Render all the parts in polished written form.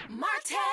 Martin!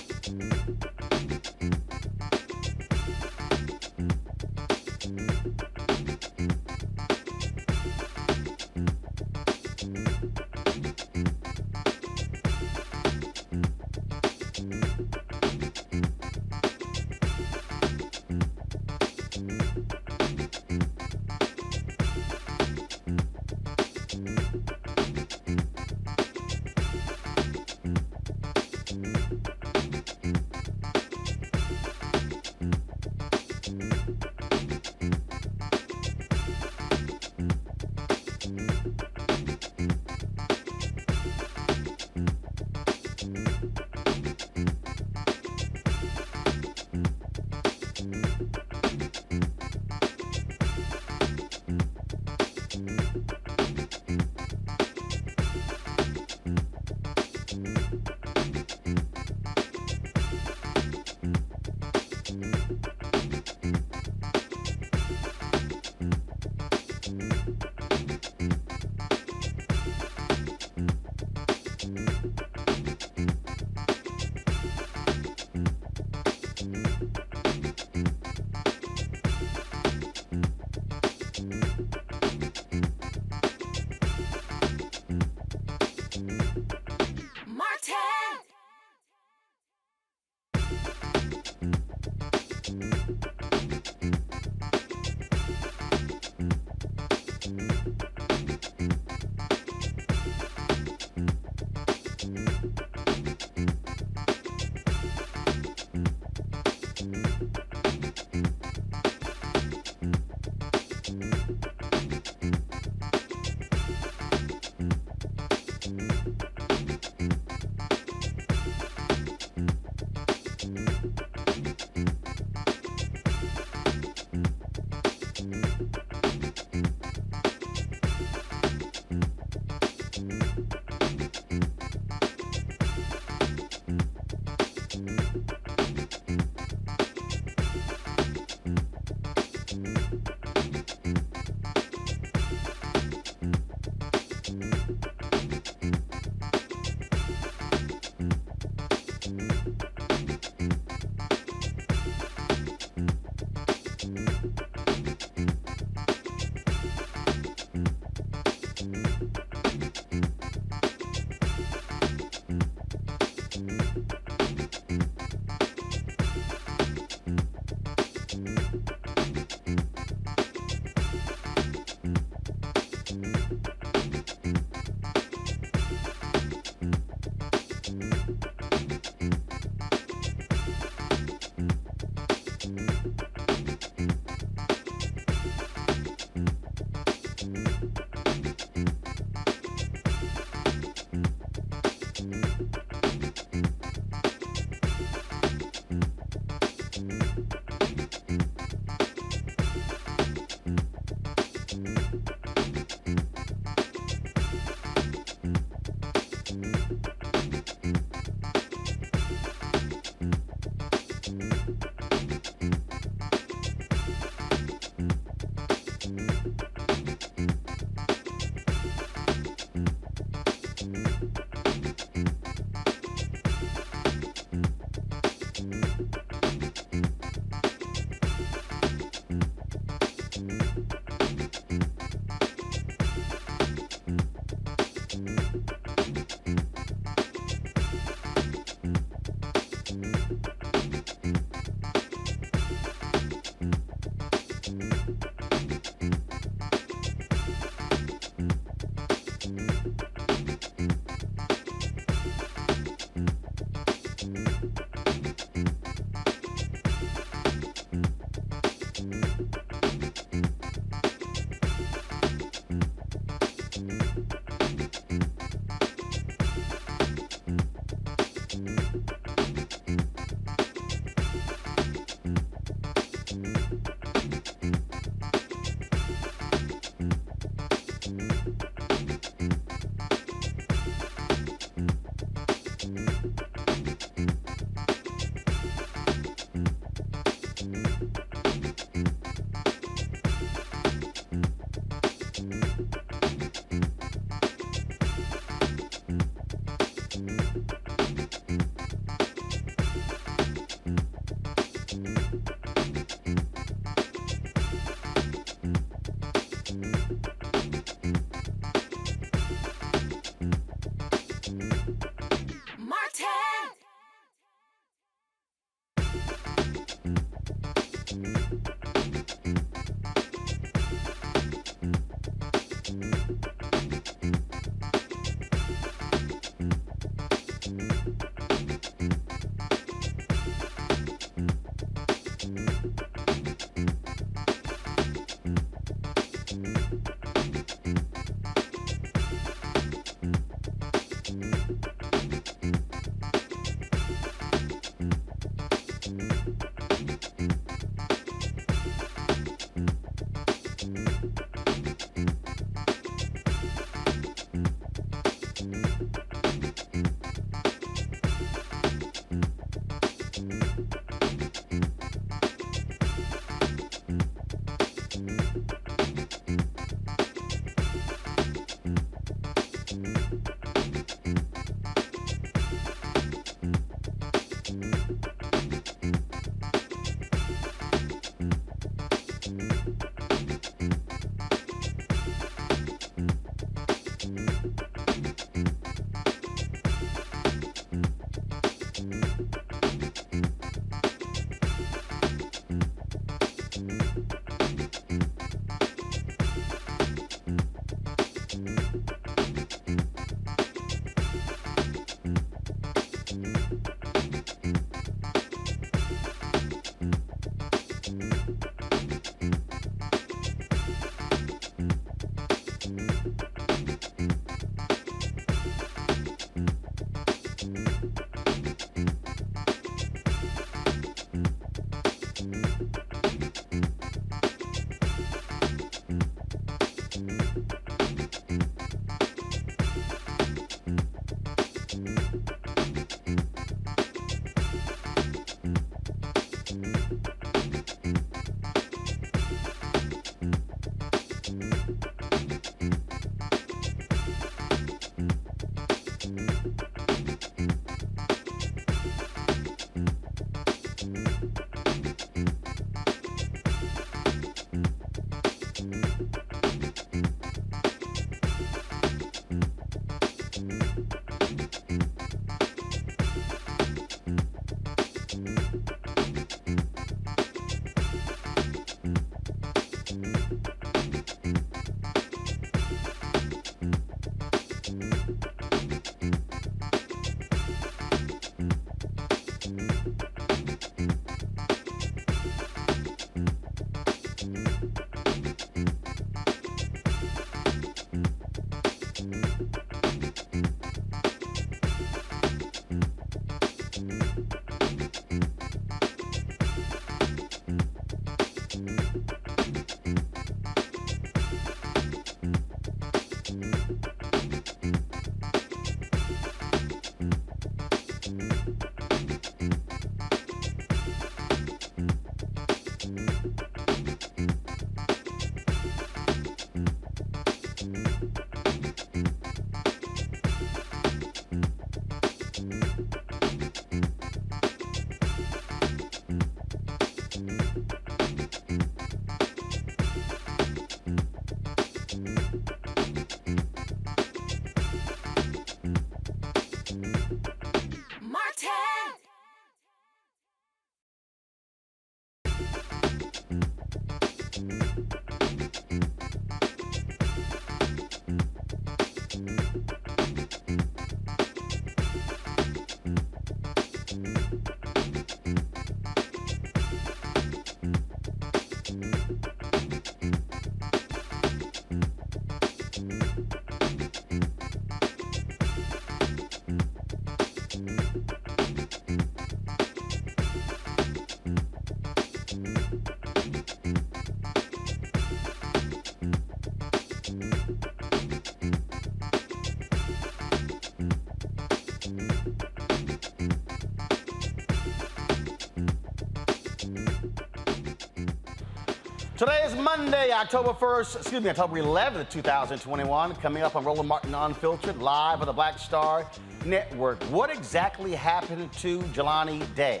Today is Monday, October 11th, 2021. Coming up on Roland Martin Unfiltered, live on the Black Star Network. What exactly happened to Jelani Day?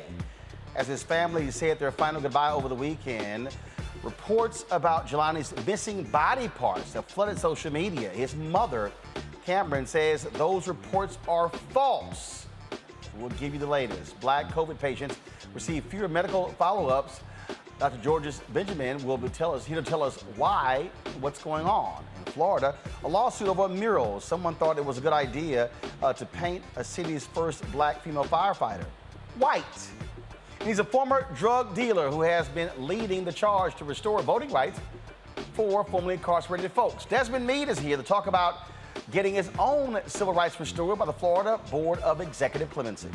As his family said their final goodbye over the weekend, reports about Jelani's missing body parts have flooded social media. His mother, Cameron, says those reports are false. We'll give you the latest. Black COVID patients receive fewer medical follow-ups. Dr. Georges Benjamin will tell us why, what's going on. In Florida, a lawsuit over a mural. Someone thought it was a good idea to paint a city's first black female firefighter white. And he's a former drug dealer who has been leading the charge to restore voting rights for formerly incarcerated folks. Desmond Meade is here to talk about getting his own civil rights restored by the Florida Board of Executive Clemency.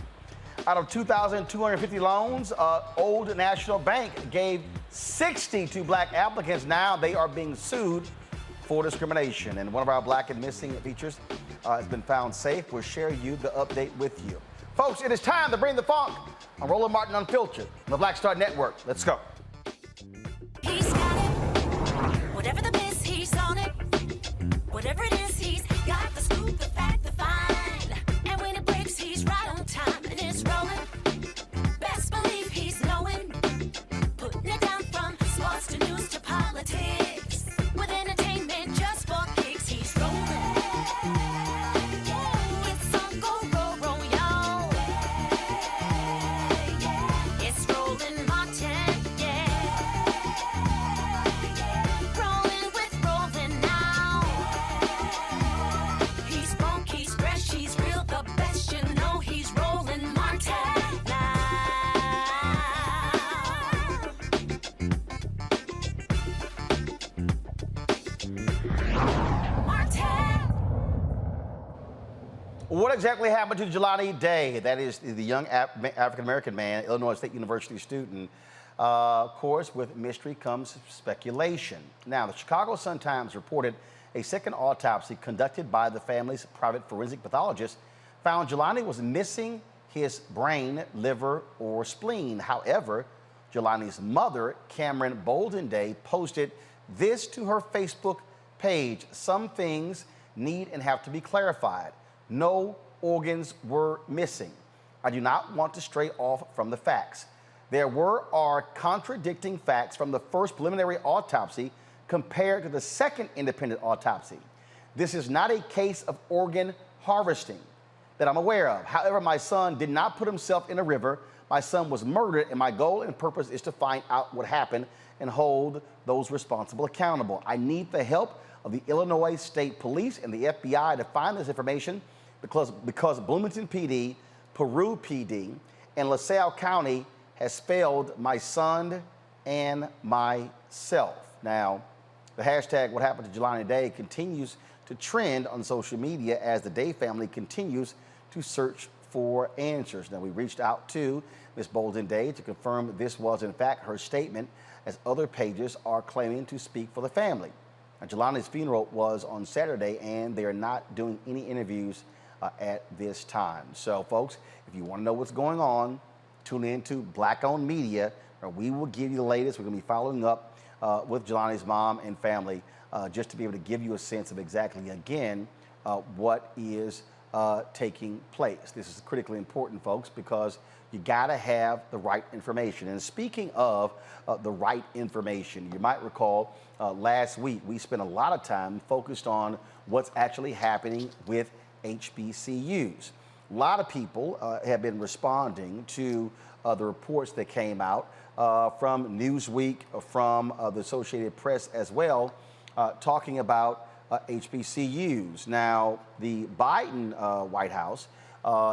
Out of 2,250 loans, Old National Bank gave 60 to black applicants. Now they are being sued for discrimination. And one of our black and missing features has been found safe. We'll share you the update with you. Folks, it is time to bring the funk on Roland Martin Unfiltered on the Black Star Network. Let's go. He's got it. Whatever the miss, he's on it. Whatever it is, he's got the scoop, the fact, the find. And when it breaks, he's right on time. And it's rolling. Best believe he's knowing. Putting it down from sports to news to politics. With entertainment just for kicks, he's rolling. It's on go, roll, y'all. It's Roland Martin, yeah. Rolling with Roland now. He's funk, he's fresh, he's real, the best, you know he's Roland Martin now. Martin. What exactly happened to Jelani Day? That is the young African-American man, Illinois State University student. Of course, with mystery comes speculation. Now, the Chicago Sun-Times reported a second autopsy conducted by the family's private forensic pathologist found Jelani was missing his brain, liver, or spleen. However, Jelani's mother, Cameron Boldenday, posted this to her Facebook page. Some things need and have to be clarified. No organs were missing. I do not want to stray off from the facts. There are contradicting facts from the first preliminary autopsy compared to the second independent autopsy. This is not a case of organ harvesting that I'm aware of. However, my son did not put himself in a river. My son was murdered, and my goal and purpose is to find out what happened and hold those responsible accountable. I need the help of the Illinois State Police and the FBI to find this information because Bloomington PD, PERU PD, and LaSalle County has failed my son and myself. Now, the hashtag What Happened to Jelani Day continues to trend on social media as the Day family continues to search for answers. Now, we reached out to Ms. Boldenday to confirm this was in fact her statement, as other pages are claiming to speak for the family. Now, Jelani's funeral was on Saturday, and they are not doing any interviews at this time. So, folks, if you want to know what's going on, tune in to Black-Owned Media, where we will give you the latest. We're going to be following up with Jelani's mom and family just to be able to give you a sense of exactly, again, what is taking place. This is critically important, folks, because you got to have the right information. And speaking of the right information, you might recall last week we spent a lot of time focused on what's actually happening with HBCUs. A lot of people have been responding to the reports that came out from Newsweek, from the Associated Press as well, talking about HBCUs. Now, the Biden White House,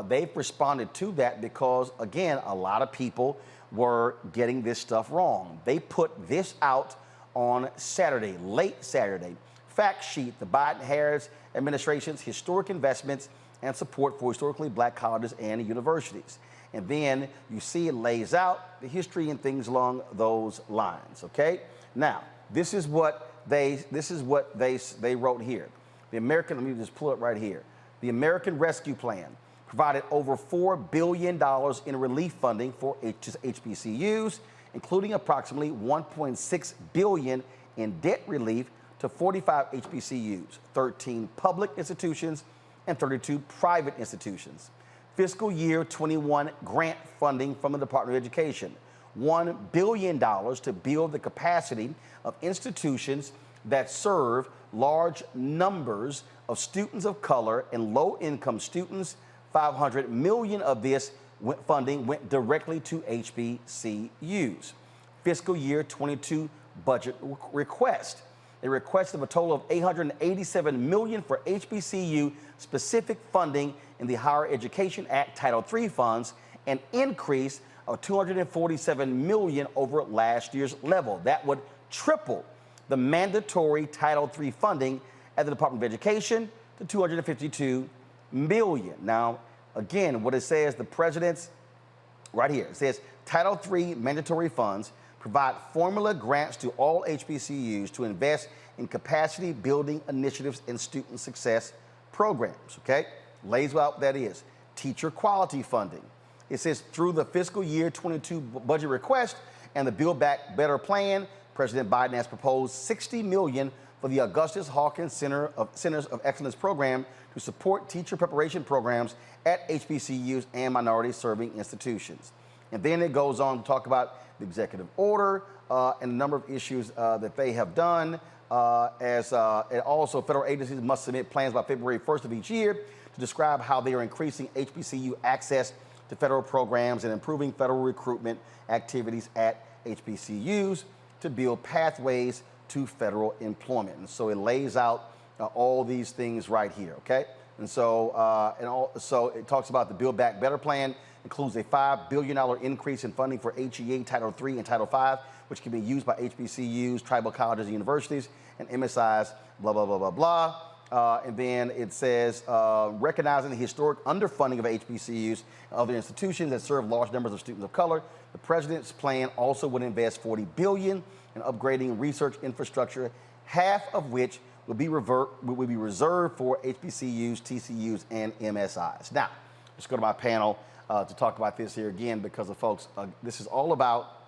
they've responded to that because, again, a lot of people were getting this stuff wrong. They put this out on Saturday, late Saturday. Fact sheet, the Biden-Harris administration's historic investments and support for historically black colleges and universities. And then you see it lays out the history and things along those lines, okay? Now, this is what they wrote here. The American, let me just pull it right here. The American Rescue Plan provided over $4 billion in relief funding for HBCUs, including approximately $1.6 billion in debt relief to 45 HBCUs, 13 public institutions, and 32 private institutions. Fiscal year 21 grant funding from the Department of Education, $1 billion to build the capacity of institutions that serve large numbers of students of color and low-income students. $500 million of this funding went directly to HBCUs. Fiscal year 22 budget request. A request of a total of $887 million for HBCU specific funding in the Higher Education Act Title III funds, an increase of $247 million over last year's level. That would triple the mandatory Title III funding at the Department of Education to $252 million. Now, again, what it says, the president's right here, it says Title III mandatory funds provide formula grants to all HBCUs to invest in capacity building initiatives and student success programs, okay? Lays out what that is. Teacher quality funding. It says through the fiscal year 22 budget request and the Build Back Better plan, President Biden has proposed $60 million for the Augustus Hawkins Centers of Excellence program to support teacher preparation programs at HBCUs and minority serving institutions. And then it goes on to talk about the executive order and a number of issues that they have done. And also federal agencies must submit plans by February 1st of each year to describe how they are increasing HBCU access to federal programs and improving federal recruitment activities at HBCUs to build pathways to federal employment. And so it lays out all these things right here, okay? And so, so it talks about the Build Back Better plan, includes a $5 billion increase in funding for HEA Title III and Title V, which can be used by HBCUs, tribal colleges and universities, and MSIs, blah, blah, blah, blah, blah. And then it says, recognizing the historic underfunding of HBCUs and other institutions that serve large numbers of students of color, the president's plan also would invest $40 billion in upgrading research infrastructure, half of which would be reserved for HBCUs, TCUs, and MSIs. Now, let's go to my panel to talk about this here again, because of folks, this is all about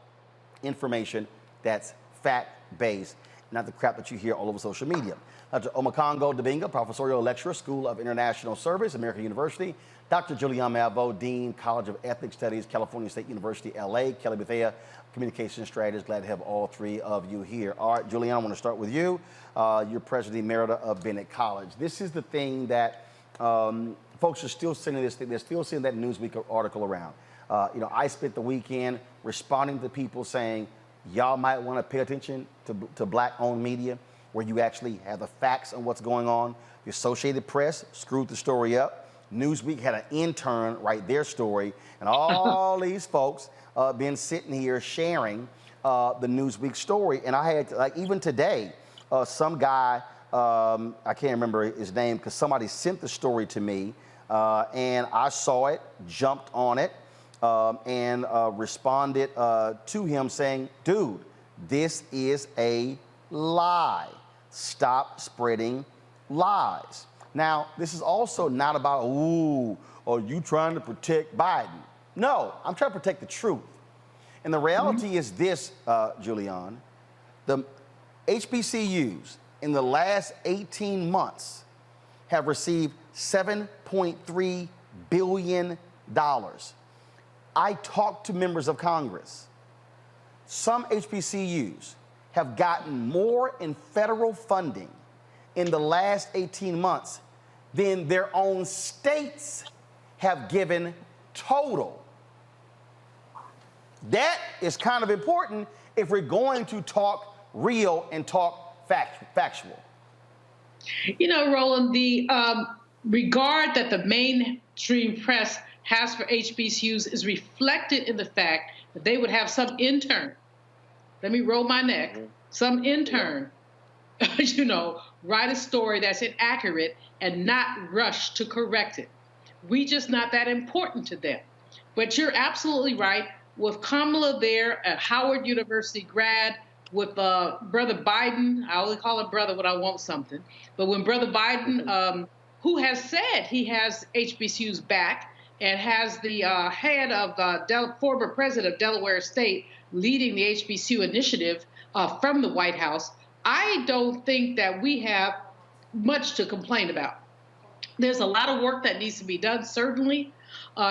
information that's fact-based, not the crap that you hear all over social media. Dr. Omokongo Dibinga, professorial lecturer, School of International Service, American University. Dr. Julian Malveaux, Dean, College of Ethnic Studies, California State University, LA. Kelly Bethea, communication strategist. Glad to have all three of you here. All right, Julian, I want to start with you. You're president emerita of Bennett College. This is the thing that folks are still sending this thing. They're still sending that Newsweek article around. You know, I spent the weekend responding to people saying, y'all might want to pay attention to black-owned media, where you actually have the facts on what's going on. The Associated Press screwed the story up. Newsweek had an intern write their story, and all these folks been sitting here sharing the Newsweek story. And I had, like, even today, some guy, I can't remember his name because somebody sent the story to me, and I saw it, jumped on it, and responded to him saying, dude, this is a lie. Stop spreading lies. Now, this is also not about, ooh, are you trying to protect Biden? No, I'm trying to protect the truth. And the reality is this, Julian, the HBCUs in the last 18 months have received $7.3 billion. I talked to members of Congress. Some HBCUs have gotten more in federal funding in the last 18 months than their own states have given total. That is kind of important if we're going to talk real and talk factual. You know, Roland, the regard that the mainstream press has for HBCUs is reflected in the fact that they would have some intern, let me roll my neck, some intern, you know, write a story that's inaccurate and not rush to correct it. We just not that important to them. But you're absolutely right. With Kamala there, a Howard University grad, with Brother Biden, I only call him brother when I want something, but when Brother Biden, who has said he has HBCUs back, and has the head of former president of Delaware State leading the HBCU initiative from the White House, I don't think that we have much to complain about. There's a lot of work that needs to be done, certainly.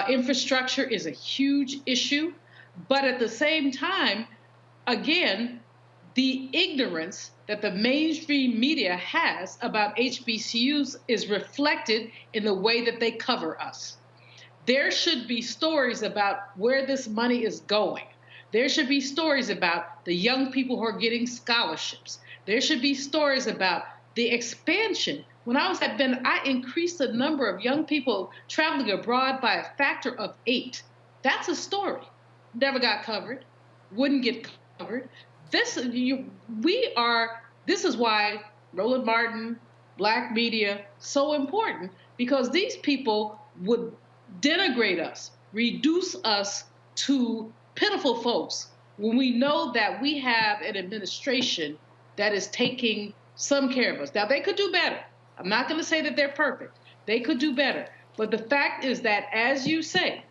Infrastructure is a huge issue. But at the same time, again, the ignorance that the mainstream media has about HBCUs is reflected in the way that they cover us. There should be stories about where this money is going. There should be stories about the young people who are getting scholarships. There should be stories about the expansion. When I was at Ben, I increased the number of young people traveling abroad by a factor of 8. That's a story. Never got covered, wouldn't get covered. This is why Roland Martin, black media, so important, because these people would denigrate us, reduce us to pitiful folks when we know that we have an administration that is taking some care of us. Now, they could do better. I'm not going to say that they're perfect. They could do better. But the fact is that, as you say,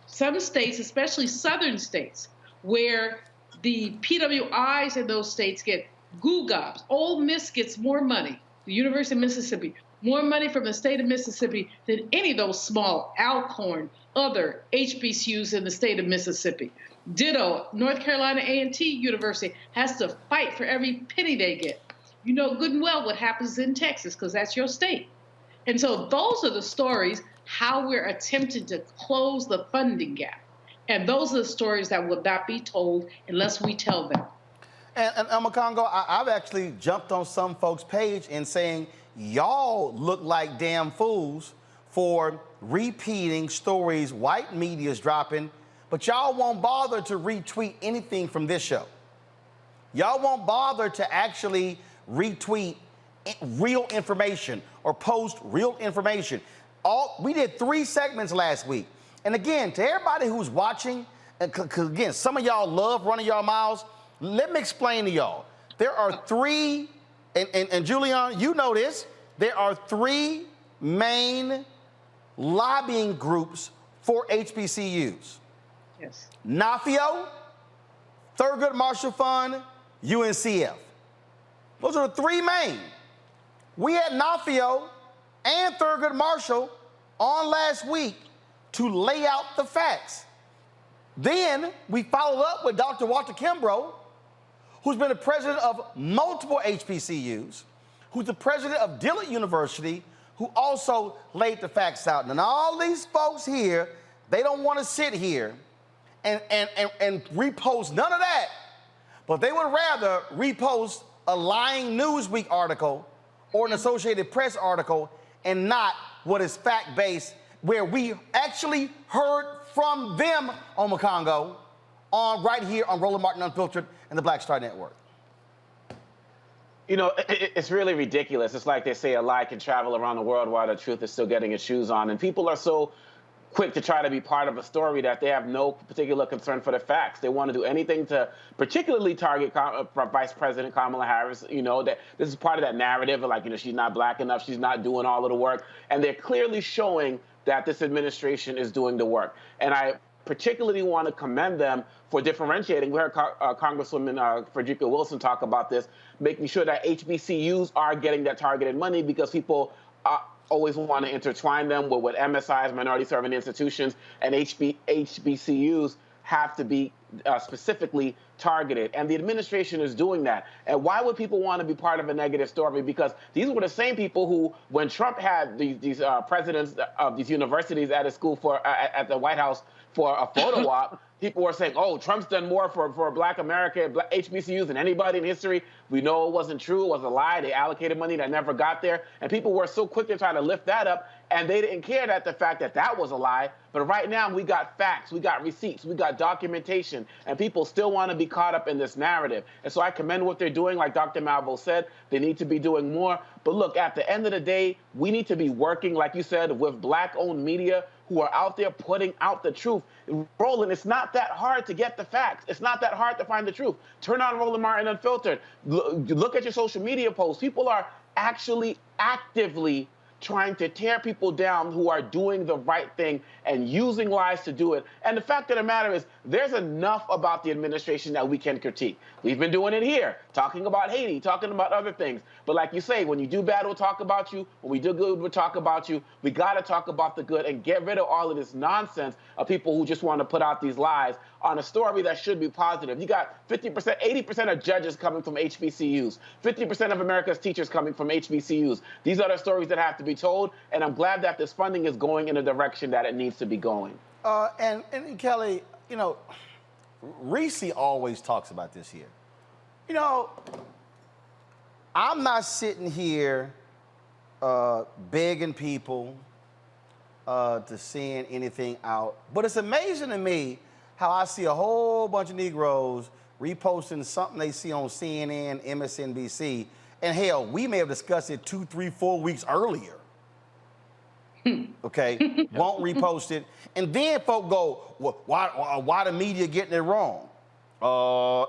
some states, especially southern states, where the PWIs in those states get goo-gobs. Ole Miss gets more money, the University of Mississippi, more money from the state of Mississippi than any of those small Alcorn, other HBCUs in the state of Mississippi. Ditto, North Carolina A&T University has to fight for every penny they get. You know good and well what happens in Texas, because that's your state. And so those are the stories, how we're attempting to close the funding gap. And those are the stories that will not be told unless we tell them. And Congo, I've actually jumped on some folks' page and saying, y'all look like damn fools for repeating stories white media's dropping, but y'all won't bother to retweet anything from this show. Y'all won't bother to actually retweet real information or post real information. We did 3 segments last week. And again, to everybody who's watching, because again, some of y'all love running y'all mouths, let me explain to y'all. There are 3, and Julian, you know this, there are 3 main lobbying groups for HBCUs. Yes. NAFIO, Thurgood Marshall Fund, UNCF. Those are the 3 main. We had NAFIO and Thurgood Marshall on last week to lay out the facts. Then we followed up with Dr. Walter Kimbrough, who's been the president of multiple HBCUs, who's the president of Dillard University, who also laid the facts out. And all these folks here, they don't want to sit here and repost none of that, but they would rather repost a lying Newsweek article or an Associated Press article and not what is fact-based, where we actually heard from them on Congo right here on Roland Martin Unfiltered and the Black Star Network. You know, it's really ridiculous. It's like they say a lie can travel around the world while the truth is still getting its shoes on. And people are so quick to try to be part of a story that they have no particular concern for the facts. They want to do anything to particularly target Vice President Kamala Harris. You know, that this is part of that narrative of, like, you know, she's not black enough, she's not doing all of the work. And they're clearly showing that this administration is doing the work. And I particularly want to commend them for differentiating. We heard Congresswoman Frederica Wilson talk about this, making sure that HBCUs are getting that targeted money, because people always want to intertwine them with MSIs, minority-serving institutions, and HBCUs have to be specifically targeted. And the administration is doing that. And why would people want to be part of a negative story? Because these were the same people who, when Trump had these presidents of these universities at his school at the White House for a photo op, people were saying, oh, Trump's done more for Black America, HBCUs than anybody in history. We know it wasn't true. It was a lie. They allocated money that never got there. And people were so quick to try to lift that up, and they didn't care that the fact that that was a lie. But right now, we got facts, we got receipts, we got documentation, and people still want to be caught up in this narrative. And so I commend what they're doing. Like Dr. Malvo said, they need to be doing more. But look, at the end of the day, we need to be working, like you said, with Black-owned media who are out there putting out the truth. Roland, it's not that hard to get the facts. It's not that hard to find the truth. Turn on Roland Martin Unfiltered. Look at your social media posts. People are actually actively trying to tear people down who are doing the right thing and using lies to do it. And the fact of the matter is, there's enough about the administration that we can critique. We've been doing it here, talking about Haiti, talking about other things. But like you say, when you do bad, we'll talk about you. When we do good, we'll talk about you. We got to talk about the good and get rid of all of this nonsense of people who just want to put out these lies on a story that should be positive. You got 50%, 80% of judges coming from HBCUs, 50% of America's teachers coming from HBCUs. These are the stories that have to be told, and I'm glad that this funding is going in the direction that it needs to be going. And Kelly, you know, Reese always talks about this here. You know, I'm not sitting here begging people to send anything out, but it's amazing to me how I see a whole bunch of Negroes reposting something they see on CNN, MSNBC, and hell, we may have discussed it 2, 3, 4 weeks earlier. Okay, won't repost it, and then folk go, well, why the media getting it wrong?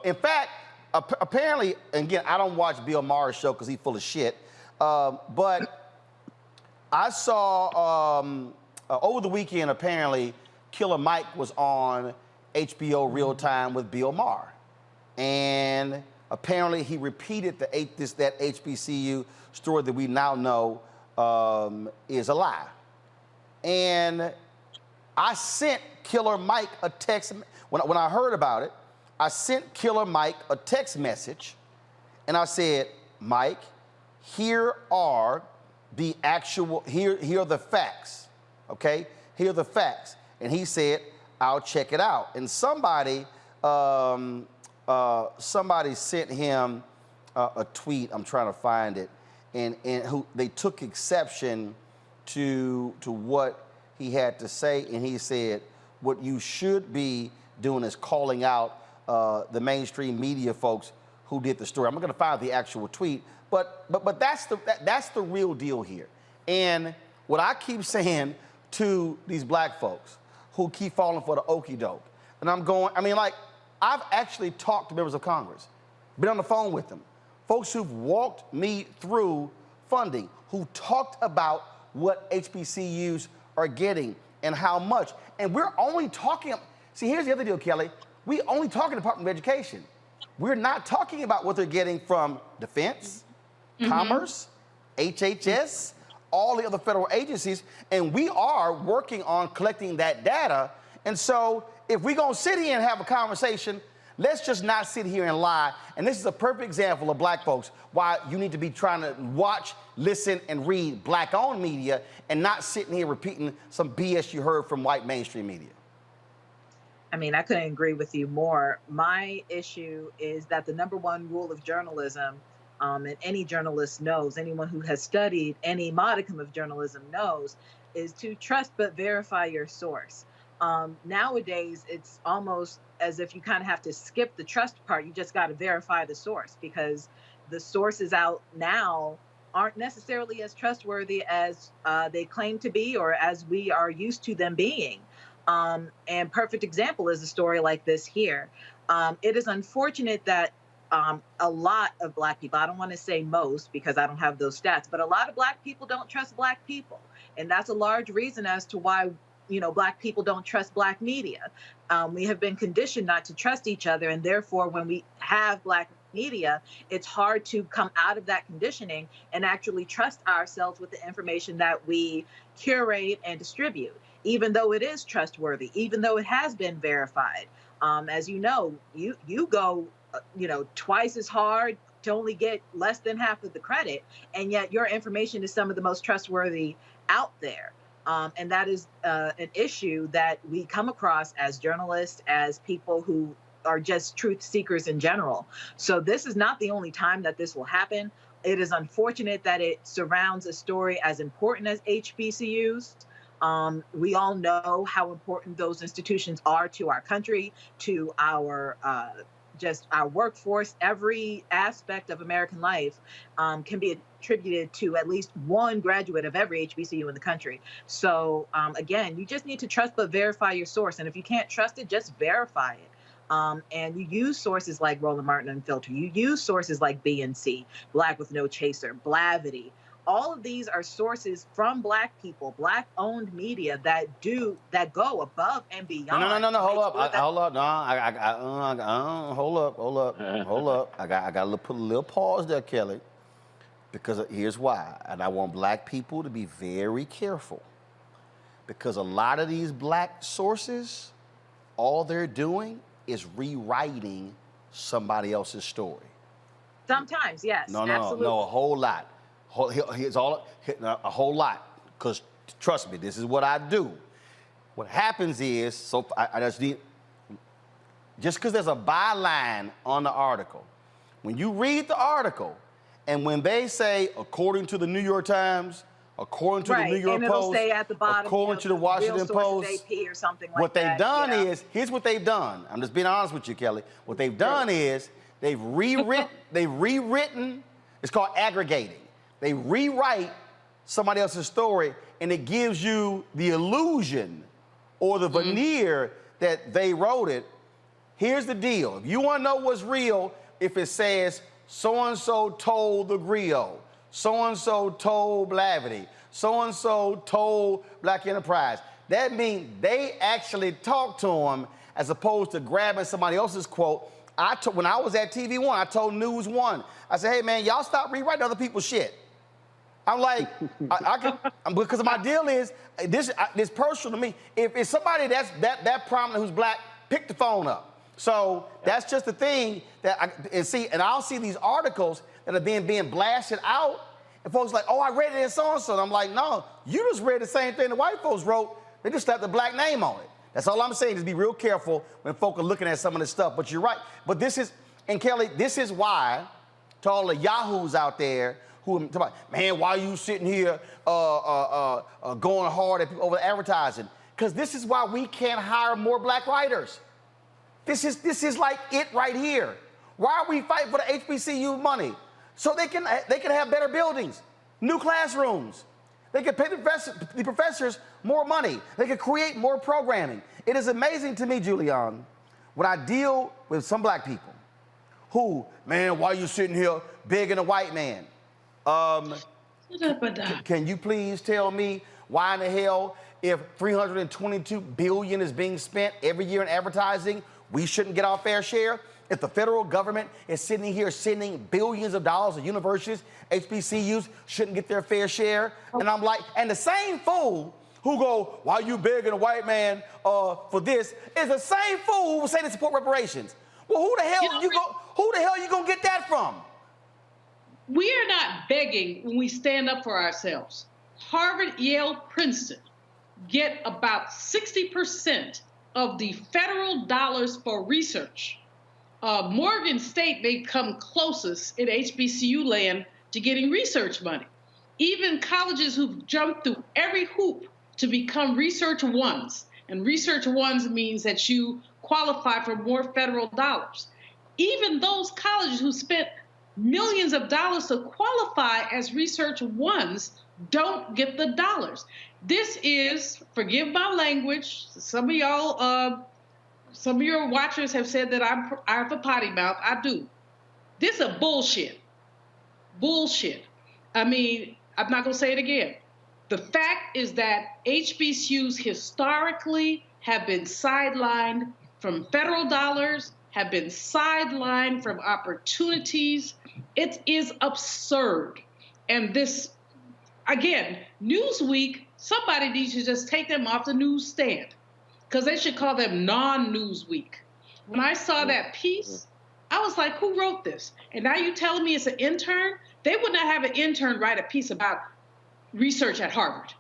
In fact, apparently, and again, I don't watch Bill Maher's show because he's full of shit, but I saw over the weekend, apparently, Killer Mike was on HBO Real Time with Bill Maher, and apparently he repeated that HBCU story that we now know is a lie. And I sent Killer Mike a text, when I heard about it, I sent Killer Mike a text message, and I said, Mike, here are the facts, okay? Here are the facts. And he said, I'll check it out. And somebody sent him a tweet, I'm trying to find it, and who they took exception to what he had to say, and he said, what you should be doing is calling out the mainstream media folks who did the story. I'm not going to find the actual tweet, but that's the real deal here. And what I keep saying to these black folks who keep falling for the okie doke, and I'm going, I mean, like, I've actually talked to members of Congress, been on the phone with them, folks who've walked me through funding, who talked about what HBCUs are getting and how much. And we're only talking, see, here's the other deal, Kelly. We only talking Department of Education. We're not talking about what they're getting from Defense, Commerce, HHS, all the other federal agencies, and we are working on collecting that data. And so if we're gonna sit here and have a conversation, let's just not sit here and lie. And this is a perfect example of black folks, why you need to be trying to watch, listen, and read black-owned media and not sitting here repeating some BS you heard from white mainstream media. I mean, I couldn't agree with you more. My issue is that the #1 rule of journalism, and any journalist knows, anyone who has studied any modicum of journalism knows, is to trust but verify your source. Nowadays, it's almost as if you kind of have to skip the trust part. You just got to verify the source, because the sources out now aren't necessarily as trustworthy as they claim to be, or as we are used to them being. And perfect example is a story like this here. It is unfortunate that a lot of black people, I don't want to say most because I don't have those stats, but a lot of black people don't trust black people. And that's a large reason as to why, you know, black people don't trust black media. We have been conditioned not to trust each other, and therefore when we have black media, it's hard to come out of that conditioning and actually trust ourselves with the information that we curate and distribute, even though it is trustworthy, even though it has been verified. As you know, you go, twice as hard to only get less than half of the credit, and yet your information is some of the most trustworthy out there. And that is an issue that we come across as journalists, as people who are just truth seekers in general. So this is not the only time that this will happen. It is unfortunate that it surrounds a story as important as HBCUs. We all know how important those institutions are to our country, to our just our workforce. Every aspect of American life can be attributed to at least one graduate of every HBCU in the country. So again, you just need to trust but verify your source. And if you can't trust it, just verify it. And you use sources like Roland Martin Unfiltered. You use sources like BNC, Black with No Chaser, Blavity, all of these are sources from Black people, Black-owned media that go above and beyond. No. Hold up. Sure Hold up. No, hold up. I got to put a little pause there, Kelly, because here's why. And I want Black people to be very careful, because a lot of these Black sources, all they're doing is rewriting somebody else's story. Sometimes, yes. No, absolutely. a whole lot. Here's a whole lot. Because trust me, this is what I do. What happens is, I just need, just because there's a byline on the article, when you read the article, and when they say, according to the New York Times, according to the New York and it'll Post, say at the bottom, according to the Washington Post, AP or something like what they've done you know? is, here's what they've done. I'm just being honest with you, Kelly. What they've done is, they've rewritten, it's called aggregating. They rewrite somebody else's story, and it gives you the illusion or the veneer that they wrote it. Here's the deal. If you want to know what's real, if it says, so-and-so told the griot, so-and-so told Blavity, so-and-so told Black Enterprise, that means they actually talked to him as opposed to grabbing somebody else's quote. When I was at TV One, I told News One, I said, hey, man, y'all stop rewriting other people's shit. I'm like, because my deal is, this personal to me. If somebody that prominent who's Black, pick the phone up. So that's just the thing and I'll see these articles that are being blasted out, and folks are like, oh, I read it in so-and-so. And I'm like, no, you just read the same thing the white folks wrote. They just slapped the Black name on it. That's all I'm saying, is be real careful when folk are looking at some of this stuff. But you're right. But this is, and Kelly, this is why, to all the yahoos out there who talk about, man, why are you sitting here going hard at people over advertising? Because this is why we can't hire more Black writers. This is like it right here. Why are we fighting for the HBCU money? So they can have better buildings, new classrooms. They can pay the professors more money. They can create more programming. It is amazing to me, Julian, when I deal with some Black people who, man, why are you sitting here begging a white man? Can you please tell me why in the hell, if $322 billion is being spent every year in advertising, we shouldn't get our fair share? If the federal government is sitting here sending billions of dollars to universities, HBCUs shouldn't get their fair share? And I'm like, and the same fool who go, why you begging a white man for this, is the same fool who will say they support reparations. Well, who the hell you gonna get that from? We are not begging when we stand up for ourselves. Harvard, Yale, Princeton get about 60% of the federal dollars for research. Morgan State may come closest in HBCU land to getting research money. Even colleges who've jumped through every hoop to become Research Ones, and Research Ones means that you qualify for more federal dollars. Even those colleges who spent millions of dollars to qualify as Research Ones don't get the dollars. This is, forgive my language, some of your watchers have said that I have a potty mouth. I do. This is a bullshit. Bullshit. I mean, I'm not going to say it again. The fact is that HBCUs historically have been sidelined from federal dollars, have been sidelined from opportunities. It is absurd. And this, again, Newsweek, somebody needs to just take them off the newsstand, because they should call them non-Newsweek. When I saw that piece, I was like, who wrote this? And now you telling me it's an intern? They would not have an intern write a piece about research at Harvard.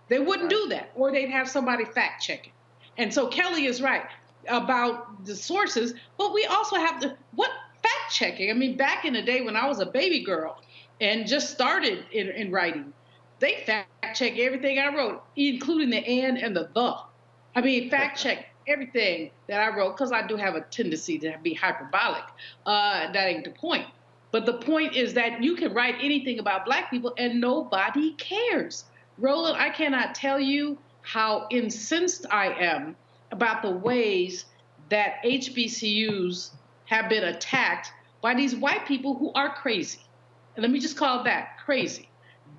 They wouldn't do that, or they'd have somebody fact check it. And so Kelly is right about the sources, but we also have what fact checking? I mean, back in the day when I was a baby girl and just started in writing, they fact check everything I wrote, including the and the. I mean, fact check everything that I wrote, because I do have a tendency to be hyperbolic. That ain't the point. But the point is that you can write anything about Black people and nobody cares. Roland, I cannot tell you how incensed I am about the ways that HBCUs have been attacked by these white people who are crazy. And let me just call it that, crazy.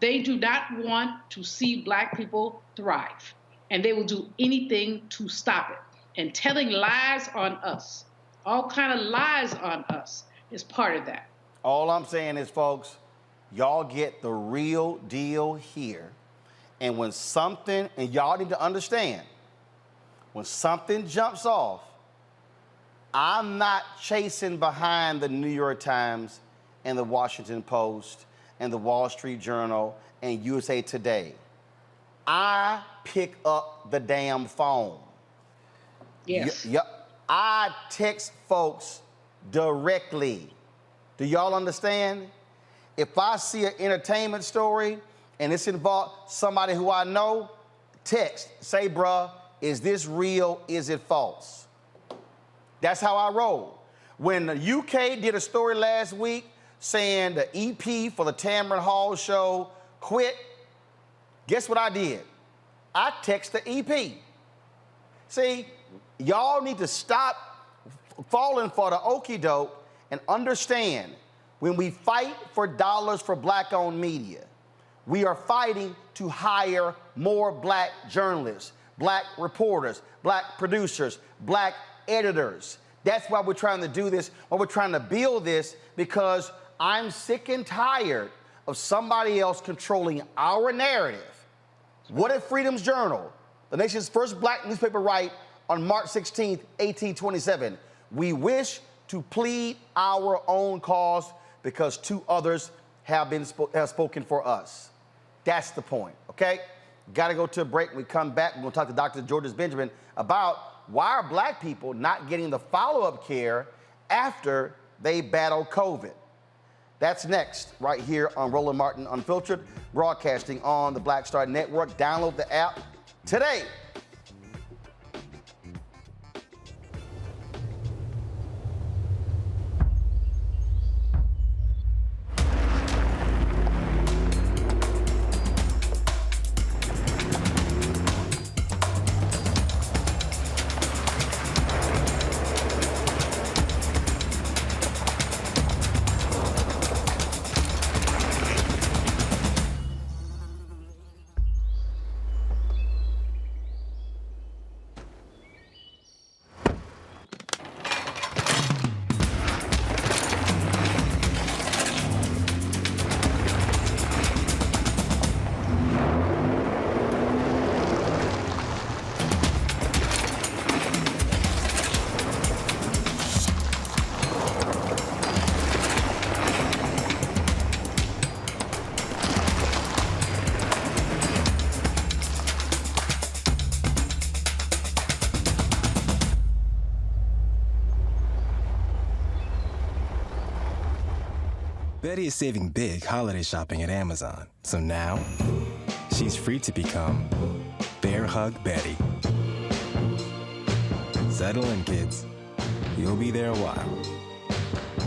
They do not want to see Black people thrive, and they will do anything to stop it. And telling lies on us, all kind of lies on us, is part of that. All I'm saying is, folks, y'all get the real deal here. And when something, and y'all need to understand, when something jumps off, I'm not chasing behind the New York Times and the Washington Post and the Wall Street Journal and USA Today. I pick up the damn phone. Yes. I text folks directly. Do y'all understand? If I see an entertainment story and it's involved somebody who I know, text, say, bruh, is this real? Is it false? That's how I roll. When the UK did a story last week saying the EP for the Tamron Hall show quit, guess what I did? I text the EP. See, y'all need to stop falling for the okie doke and understand when we fight for dollars for Black-owned media, we are fighting to hire more Black journalists, Black reporters, Black producers, Black editors. That's why we're trying to do this, why we're trying to build this, because I'm sick and tired of somebody else controlling our narrative. What did Freedom's Journal, the nation's first Black newspaper, write on March 16th, 1827? We wish to plead our own cause because two others have spoken for us. That's the point, okay? Got to go to a break. When we come back, we're going to talk to Dr. Georges Benjamin about why are Black people not getting the follow-up care after they battle COVID. That's next, right here on Roland Martin Unfiltered, broadcasting on the Black Star Network. Download the app today. Betty is saving big holiday shopping at Amazon. So now, she's free to become Bear Hug Betty. Settle in, kids. You'll be there a while.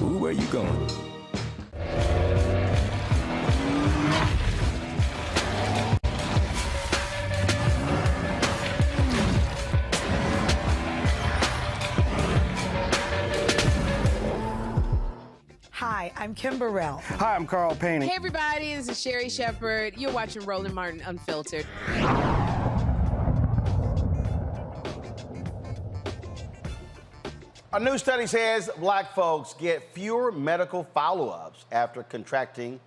Ooh, where you going? Hi, I'm Kim Burrell. Hi, I'm Carl Payne. Hey everybody, this is Sherry Shepherd. You're watching Roland Martin Unfiltered. A new study says Black folks get fewer medical follow-ups after contracting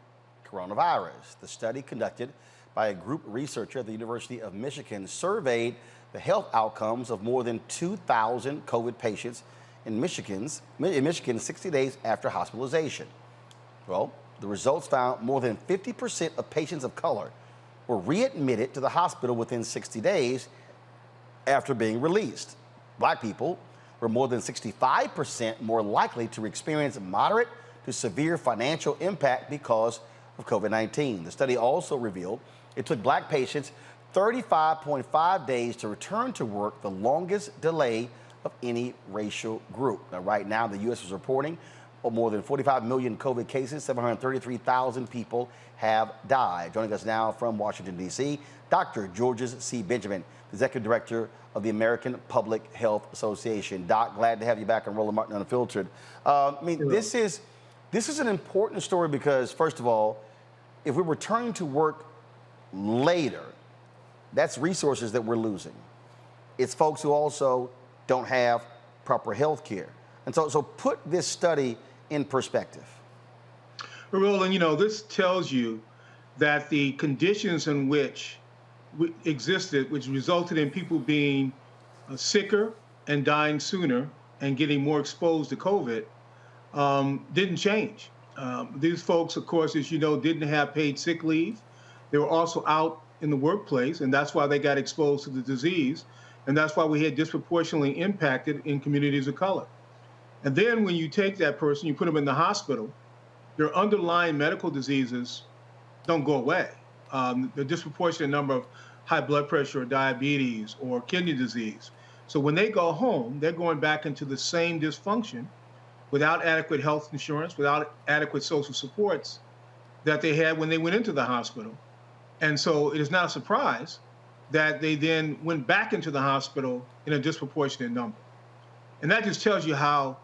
coronavirus. The study, conducted by a group researcher at the University of Michigan, surveyed the health outcomes of more than 2,000 COVID patients in Michigan 60 days after hospitalization. Well, the results found more than 50% of patients of color were readmitted to the hospital within 60 days after being released. Black people were more than 65% more likely to experience moderate to severe financial impact because of COVID-19. The study also revealed it took Black patients 35.5 days to return to work, the longest delay of any racial group. Now, right now, the U.S. is reporting more than 45 million COVID cases. 733,000 people have died. Joining us now from Washington, D.C., Dr. Georges C. Benjamin, Executive Director of the American Public Health Association. Doc, glad to have you back on Roland Martin Unfiltered. This is an important story because, first of all, if we're returning to work later, that's resources that we're losing. It's folks who also don't have proper health care. And so put this study in perspective. Roland, this tells you that the conditions in which existed, which resulted in people being sicker and dying sooner and getting more exposed to COVID, didn't change. These folks, of course, as you know, didn't have paid sick leave. They were also out in the workplace, and that's why they got exposed to the disease. And that's why we had disproportionately impacted in communities of color. And then when you take that person, you put them in the hospital, their underlying medical diseases don't go away. The disproportionate number of high blood pressure or diabetes or kidney disease. So when they go home, they're going back into the same dysfunction without adequate health insurance, without adequate social supports that they had when they went into the hospital. And so it is not a surprise that they then went back into the hospital in a disproportionate number. And that just tells you how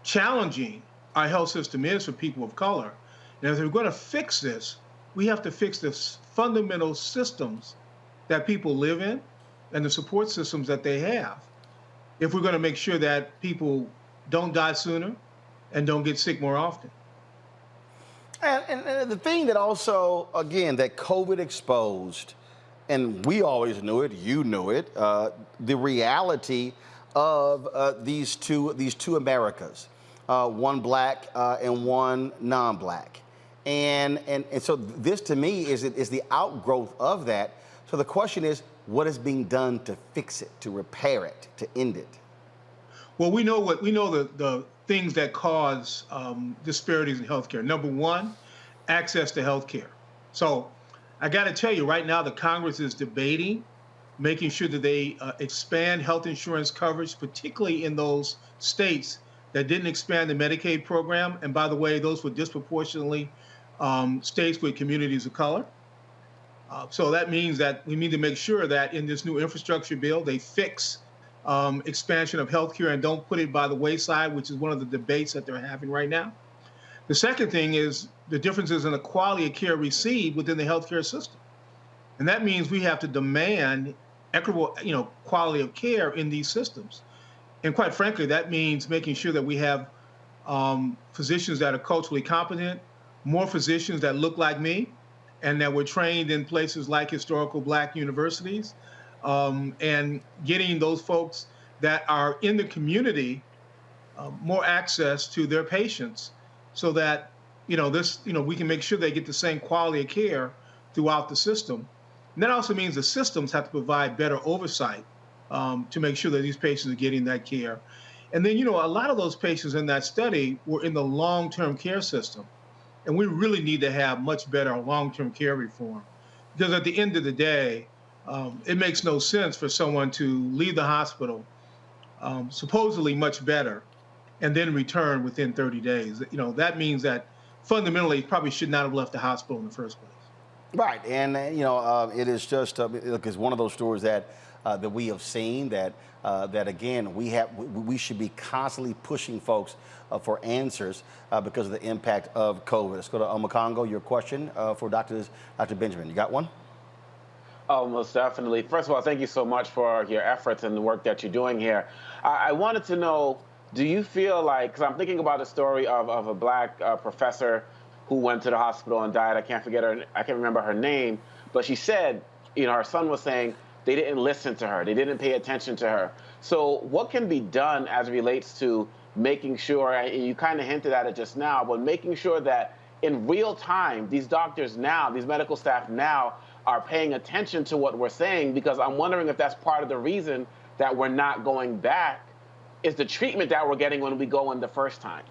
challenging our health system is for people of color. And if we're going to fix this, we have to fix the fundamental systems that people live in and the support systems that they have if we're going to make sure that people don't die sooner and don't get sick more often. And the thing that also, again, that COVID exposed, and we always knew it, you knew it, the reality of these two Americas, one black and one non-black. And so this to me is the outgrowth of that. So the question is, what is being done to fix it, to repair it, to end it? Well, we know the things that cause disparities in healthcare. Number one, access to healthcare. So I got to tell you, right now, the Congress is debating making sure that they expand health insurance coverage, particularly in those states that didn't expand the Medicaid program. And by the way, those were disproportionately states with communities of color. So that means that we need to make sure that in this new infrastructure bill, they fix expansion of healthcare and don't put it by the wayside, which is one of the debates that they're having right now. The second thing is the differences in the quality of care received within the healthcare system. And that means we have to demand equitable, quality of care in these systems. And quite frankly, that means making sure that we have physicians that are culturally competent, more physicians that look like me, and that were trained in places like historical black universities, and getting those folks that are in the community more access to their patients so that, we can make sure they get the same quality of care throughout the system. And that also means the systems have to provide better oversight to make sure that these patients are getting that care. And then, a lot of those patients in that study were in the long-term care system. And we really need to have much better long-term care reform. Because at the end of the day, it makes no sense for someone to leave the hospital supposedly much better and then return within 30 days. That means that fundamentally probably should not have left the hospital in the first place. Right, and it is just look, it's one of those stories that we have seen that again we should be constantly pushing folks for answers because of the impact of COVID. Let's go to Omakongo. Your question for Dr. Benjamin. You got one? Oh, most definitely. First of all, thank you so much for your efforts and the work that you're doing here. I wanted to know, do you feel like, because I'm thinking about a story of a black professor who went to the hospital and died. I can't remember her name, but she said, her son was saying they didn't listen to her. They didn't pay attention to her. So what can be done as it relates to making sure, and you kind of hinted at it just now, but making sure that in real time, these doctors now, these medical staff now are paying attention to what we're saying, because I'm wondering if that's part of the reason that we're not going back is the treatment that we're getting when we go in the first time.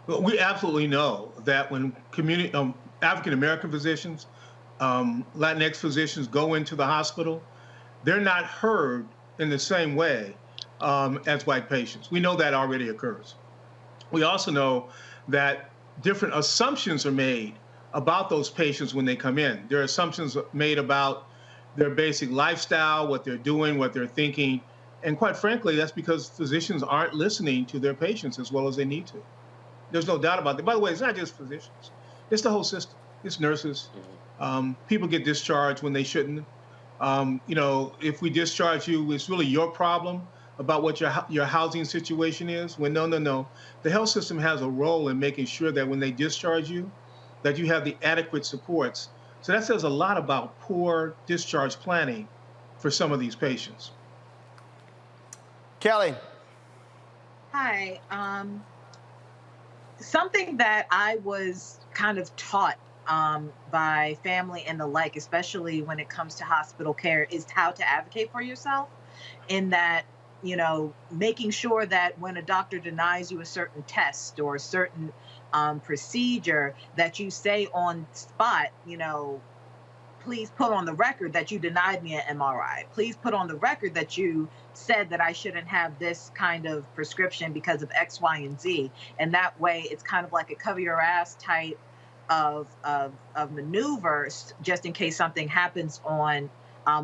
Well, we absolutely know that when African-American physicians, Latinx physicians go into the hospital, they're not heard in the same way as white patients. We know that already occurs. We also know that different assumptions are made about those patients when they come in. There are assumptions made about their basic lifestyle, what they're doing, what they're thinking. And quite frankly, that's because physicians aren't listening to their patients as well as they need to. There's no doubt about that. By the way, it's not just physicians. It's the whole system. It's nurses. People get discharged when they shouldn't. If we discharge you, it's really your problem about what your housing situation is. When no. The health system has a role in making sure that when they discharge you, that you have the adequate supports. So that says a lot about poor discharge planning for some of these patients. Kelly. Hi. Something that I was kind of taught by family and the like, especially when it comes to hospital care, is how to advocate for yourself, in that, making sure that when a doctor denies you a certain test or a certain procedure, that you say on spot, please put on the record that you denied me an MRI. Please put on the record that you said that I shouldn't have this kind of prescription because of X, Y, and Z. And that way, it's kind of like a cover your ass type of maneuvers, just in case something happens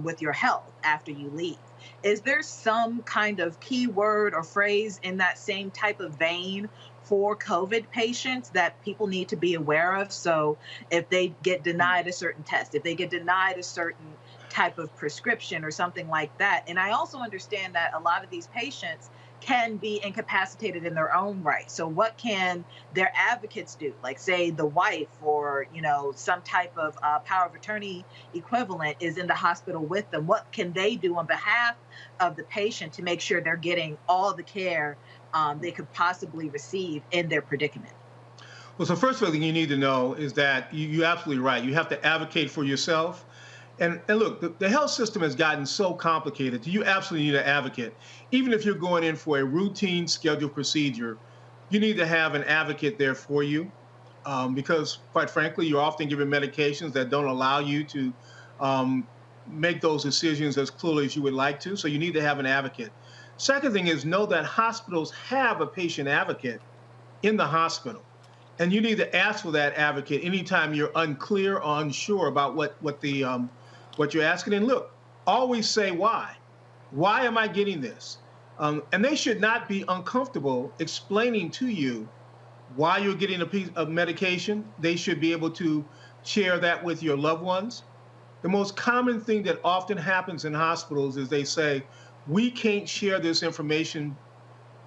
with your health after you leave. Is there some kind of keyword or phrase in that same type of vein for COVID patients that people need to be aware of? So if they get denied a certain test, if they get denied a certain type of prescription or something like that. And I also understand that a lot of these patients can be incapacitated in their own right. So what can their advocates do? Like, say the wife or, some type of power of attorney equivalent is in the hospital with them. What can they do on behalf of the patient to make sure they're getting all the care they could possibly receive in their predicament? Well, so first thing you need to know is that you're absolutely right. You have to advocate for yourself. And look, the health system has gotten so complicated. You absolutely need an advocate. Even if you're going in for a routine scheduled procedure, you need to have an advocate there for you, because, quite frankly, you're often given medications that don't allow you to make those decisions as clearly as you would like to. So you need to have an advocate. Second thing is, know that hospitals have a patient advocate in the hospital. And you need to ask for that advocate anytime you're unclear or unsure about what you're asking. And look, always say why. Why am I getting this? And they should not be uncomfortable explaining to you why you're getting a piece of medication. They should be able to share that with your loved ones. The most common thing that often happens in hospitals is they say, we can't share this information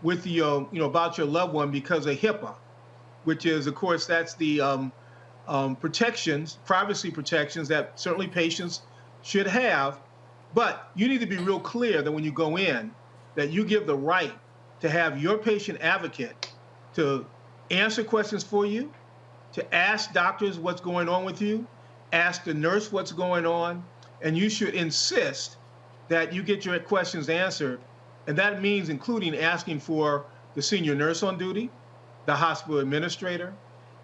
with you, about your loved one because of HIPAA, which is, of course, that's the privacy protections that certainly patients should have. But you need to be real clear that when you go in, that you give the right to have your patient advocate to answer questions for you, to ask doctors what's going on with you, ask the nurse what's going on, and you should insist that you get your questions answered. And that means including asking for the senior nurse on duty, the hospital administrator.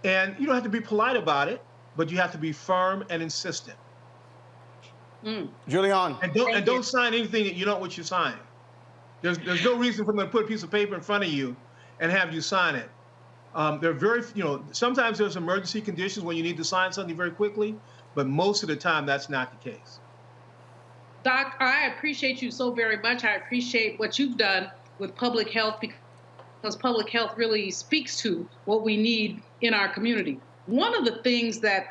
And you don't have to be polite about it, but you have to be firm and insistent. Julian. And don't sign anything that you don't want you to sign. There's no reason for them to put a piece of paper in front of you and have you sign it. They're very, sometimes there's emergency conditions when you need to sign something very quickly, but most of the time that's not the case. Doc, I appreciate you so very much. I appreciate what you've done with public health, because public health really speaks to what we need in our community. One of the things that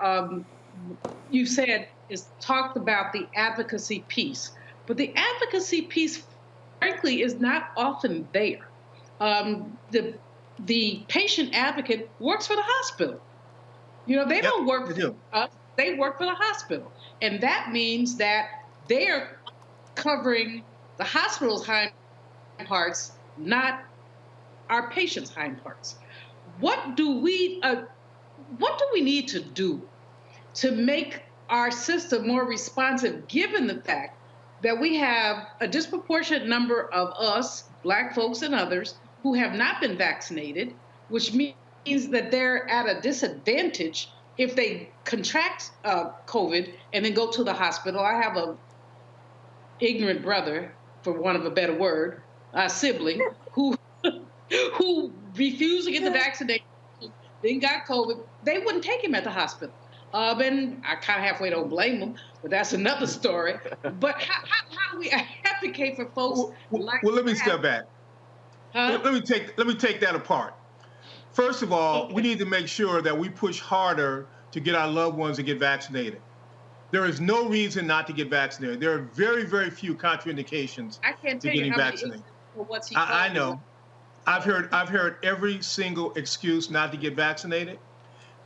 you said is talked about the advocacy piece, but the advocacy piece, frankly, is not often there. The patient advocate works for the hospital. They don't work for us, they work for the hospital. And that means that they're covering the hospital's hind parts, not our patients' hind parts. What do we need to do to make our system more responsive, given the fact that we have a disproportionate number of us, Black folks and others, who have not been vaccinated, which means that they're at a disadvantage if they contract COVID and then go to the hospital? I have a ignorant brother, for want of a better word, a sibling, who refused to get the vaccination, then got COVID. They wouldn't take him at the hospital. And I kind of halfway don't blame them, but that's another story. But how do we advocate for folks like Well, let me step back. Huh? Let me take that apart. First of all, we need to make sure that we push harder to get our loved ones to get vaccinated. There is no reason not to get vaccinated. There are very, very few contraindications to getting vaccinated. I know. I've heard every single excuse not to get vaccinated,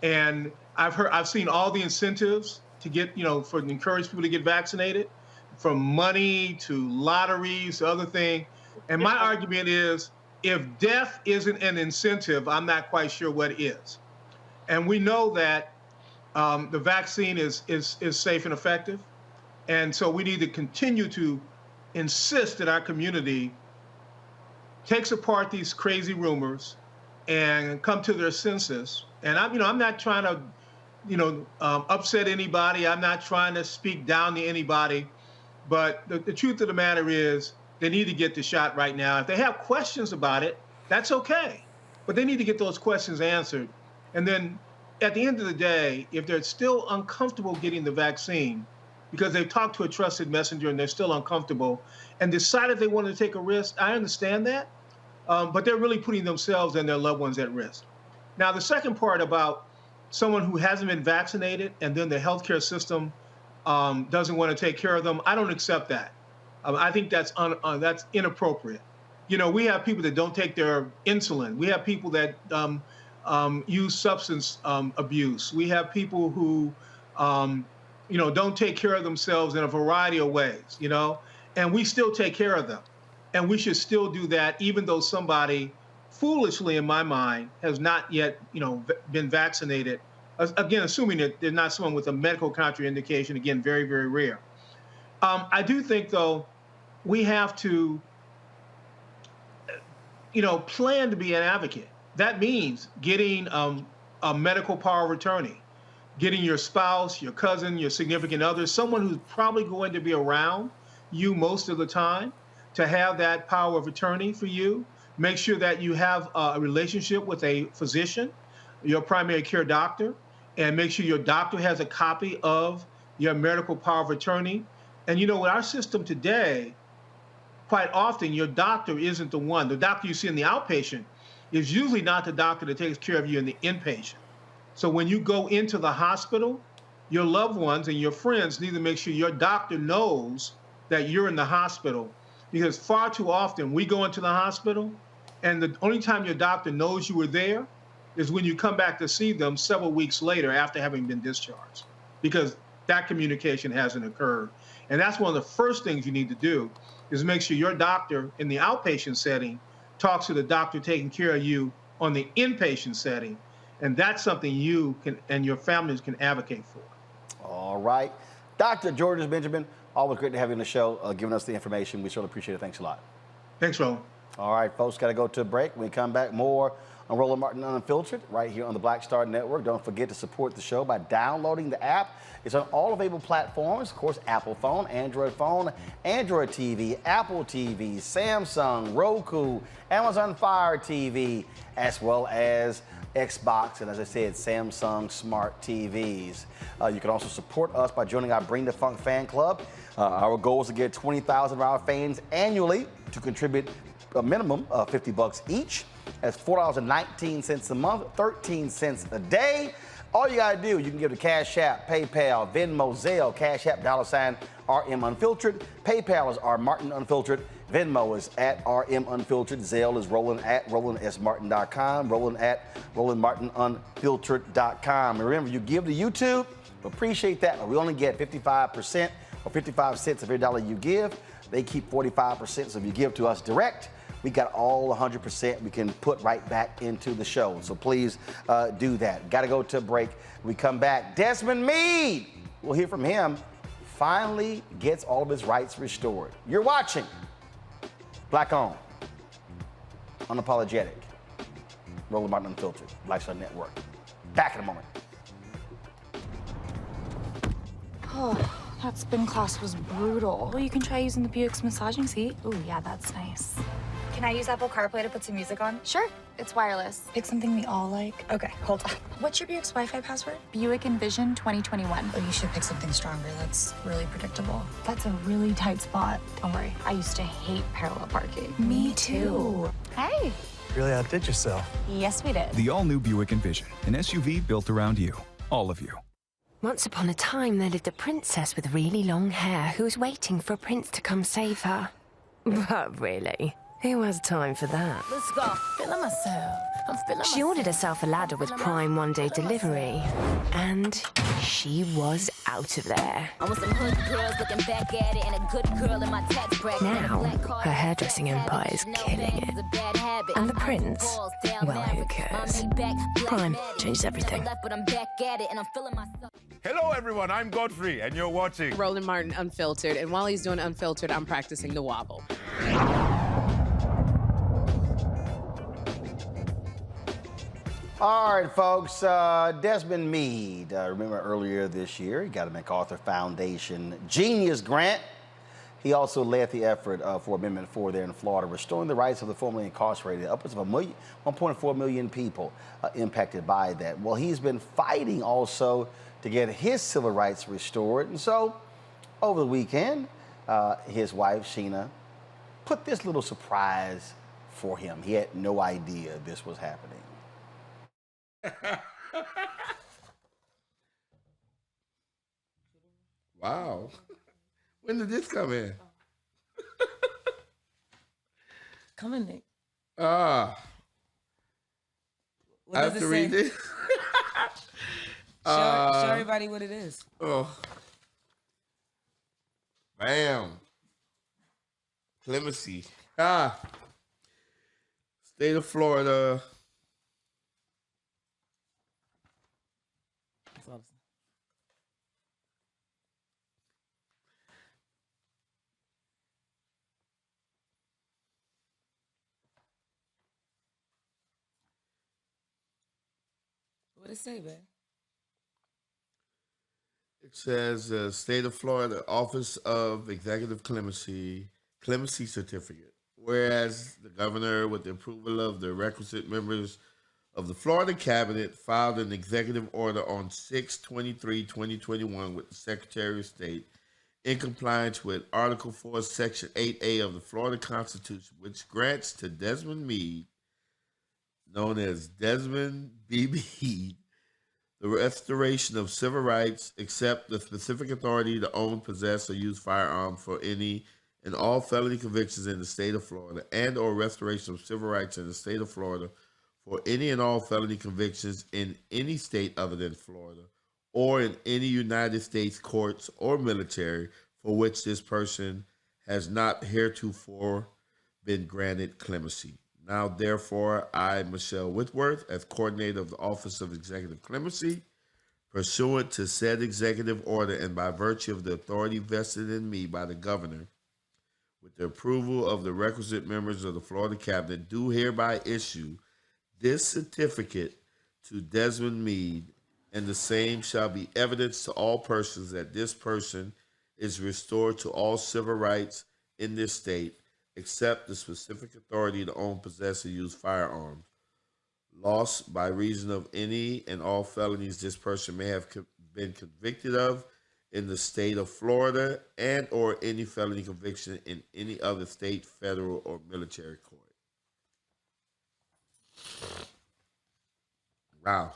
and I've seen all the incentives to get, for to encourage people to get vaccinated, from money to lotteries to other things. And my argument is, if death isn't an incentive, I'm not quite sure what is. And we know that the vaccine is safe and effective. And so we need to continue to insist that our community takes apart these crazy rumors and come to their senses. And I'm not trying to, upset anybody. I'm not trying to speak down to anybody. But the truth of the matter is, they need to get the shot right now. If they have questions about it, that's okay. But they need to get those questions answered. And then at the end of the day, if they're still uncomfortable getting the vaccine because they've talked to a trusted messenger and they're still uncomfortable and decided they want to take a risk, I understand that. But they're really putting themselves and their loved ones at risk. Now, the second part about someone who hasn't been vaccinated and then the healthcare system doesn't want to take care of them, I don't accept that. I think that's inappropriate. We have people that don't take their insulin. We have people that use substance abuse. We have people who, don't take care of themselves in a variety of ways, and we still take care of them. And we should still do that, even though somebody, foolishly in my mind, has not yet, been vaccinated. Again, assuming that they're not someone with a medical contraindication, again, very, very rare. I do think, though, we have to, plan to be an advocate. That means getting a medical power of attorney, getting your spouse, your cousin, your significant other, someone who's probably going to be around you most of the time, to have that power of attorney for you. Make sure that you have a relationship with a physician, your primary care doctor, and make sure your doctor has a copy of your medical power of attorney. And with our system today, quite often your doctor isn't the one. The doctor you see in the outpatient is usually not the doctor that takes care of you in the inpatient. So when you go into the hospital, your loved ones and your friends need to make sure your doctor knows that you're in the hospital, because far too often we go into the hospital and the only time your doctor knows you were there is when you come back to see them several weeks later after having been discharged, because that communication hasn't occurred. And that's one of the first things you need to do, is make sure your doctor in the outpatient setting talks to the doctor taking care of you on the inpatient setting. And that's something you can and your families can advocate for. All right. Dr. George Benjamin, always great to have you on the show, giving us the information. We certainly appreciate it. Thanks a lot. Thanks, Roland. All right, folks, got to go to a break. When we come back, more on Roland Martin Unfiltered right here on the Black Star Network. Don't forget to support the show by downloading the app. It's on all available platforms, of course, Apple phone, Android TV, Apple TV, Samsung, Roku, Amazon Fire TV, as well as Xbox, and as I said, Samsung Smart TVs. You can also support us by joining our Bring the Funk fan club. Our goal is to get 20,000 of our fans annually to contribute a minimum of $50 each. That's $4.19 a month, 13 cents a day. All you gotta do, you can give to Cash App, PayPal, Venmo, Zelle, Cash App, $RM Unfiltered. PayPal is R Martin Unfiltered. Venmo is at RM Unfiltered. Zelle is Roland at RolandSMartin.com. Roland at RolandMartinUnfiltered.com. And remember, you give to YouTube, appreciate that, but we only get 55% or 55 cents of every dollar you give. They keep 45%, so if you give to us direct, we got all 100% we can put right back into the show. So please do that. Got to go to a break. When we come back, Desmond Meade, we'll hear from him, finally gets all of his rights restored. You're watching Black On, Unapologetic, Roland Martin Unfiltered, Black Star Network. Back in a moment. Oh, that spin class was brutal. Well, you can try using the Buick's massaging seat. Ooh, yeah, that's nice. Can I use Apple CarPlay to put some music on? Sure, it's wireless. Pick something we all like. Okay, hold on. What's your Buick's Wi-Fi password? Buick Envision 2021. Oh, you should pick something stronger. That's really predictable. That's a really tight spot. Don't worry, I used to hate parallel parking. Me too. Hey, Really outdid yourself. Yes, we did. The all-new Buick Envision, an SUV built around you, all of you. Once upon a time, there lived a princess with really long hair who was waiting for a prince to come save her. But really, who has time for that? Let's go. Feeling myself. I'm feeling She ordered herself a ladder with Prime one-day delivery, and she was out of there. I want some hood girls looking back at it and a good girl in my tax bracket. Now, her hairdressing empire is killing it. And the prince, well, who cares? Prime changed everything. Hello, everyone. I'm Godfrey, and you're watching Roland Martin Unfiltered. And while he's doing Unfiltered, I'm practicing the wobble. All right, folks. Desmond Meade. Remember earlier this year, he got a MacArthur Foundation Genius Grant. He also led the effort for Amendment 4 there in Florida, restoring the rights of the formerly incarcerated. Upwards of 1.4 million people impacted by that. Well, he's been fighting also to get his civil rights restored. And so, over the weekend, his wife, Sheena, put this little surprise for him. He had no idea this was happening. Wow. When did this come in? Come in, Nick. I have to read this. Show everybody what it is. Oh. Bam. Clemency. State of Florida. What it say, man? It says State of Florida Office of Executive Clemency Certificate. Whereas the governor, with the approval of the requisite members of the Florida Cabinet, filed an executive order on 6/23/2021 with the Secretary of State in compliance with Article 4, Section 8A of the Florida Constitution, which grants to Desmond Meade, known as Desmond B.B., the restoration of civil rights, except the specific authority to own, possess, or use firearms for any and all felony convictions in the state of Florida, and or restoration of civil rights in the state of Florida for any and all felony convictions in any state other than Florida, or in any United States courts or military for which this person has not heretofore been granted clemency. Now, therefore, I, Michelle Whitworth, as coordinator of the Office of Executive Clemency, pursuant to said executive order and by virtue of the authority vested in me by the governor, with the approval of the requisite members of the Florida Cabinet, do hereby issue this certificate to Desmond Meade, and the same shall be evidence to all persons that this person is restored to all civil rights in this state, except the specific authority to own, possess, or use firearms. Lost by reason of any and all felonies this person may have been convicted of in the state of Florida, and or any felony conviction in any other state, federal, or military court. Wow.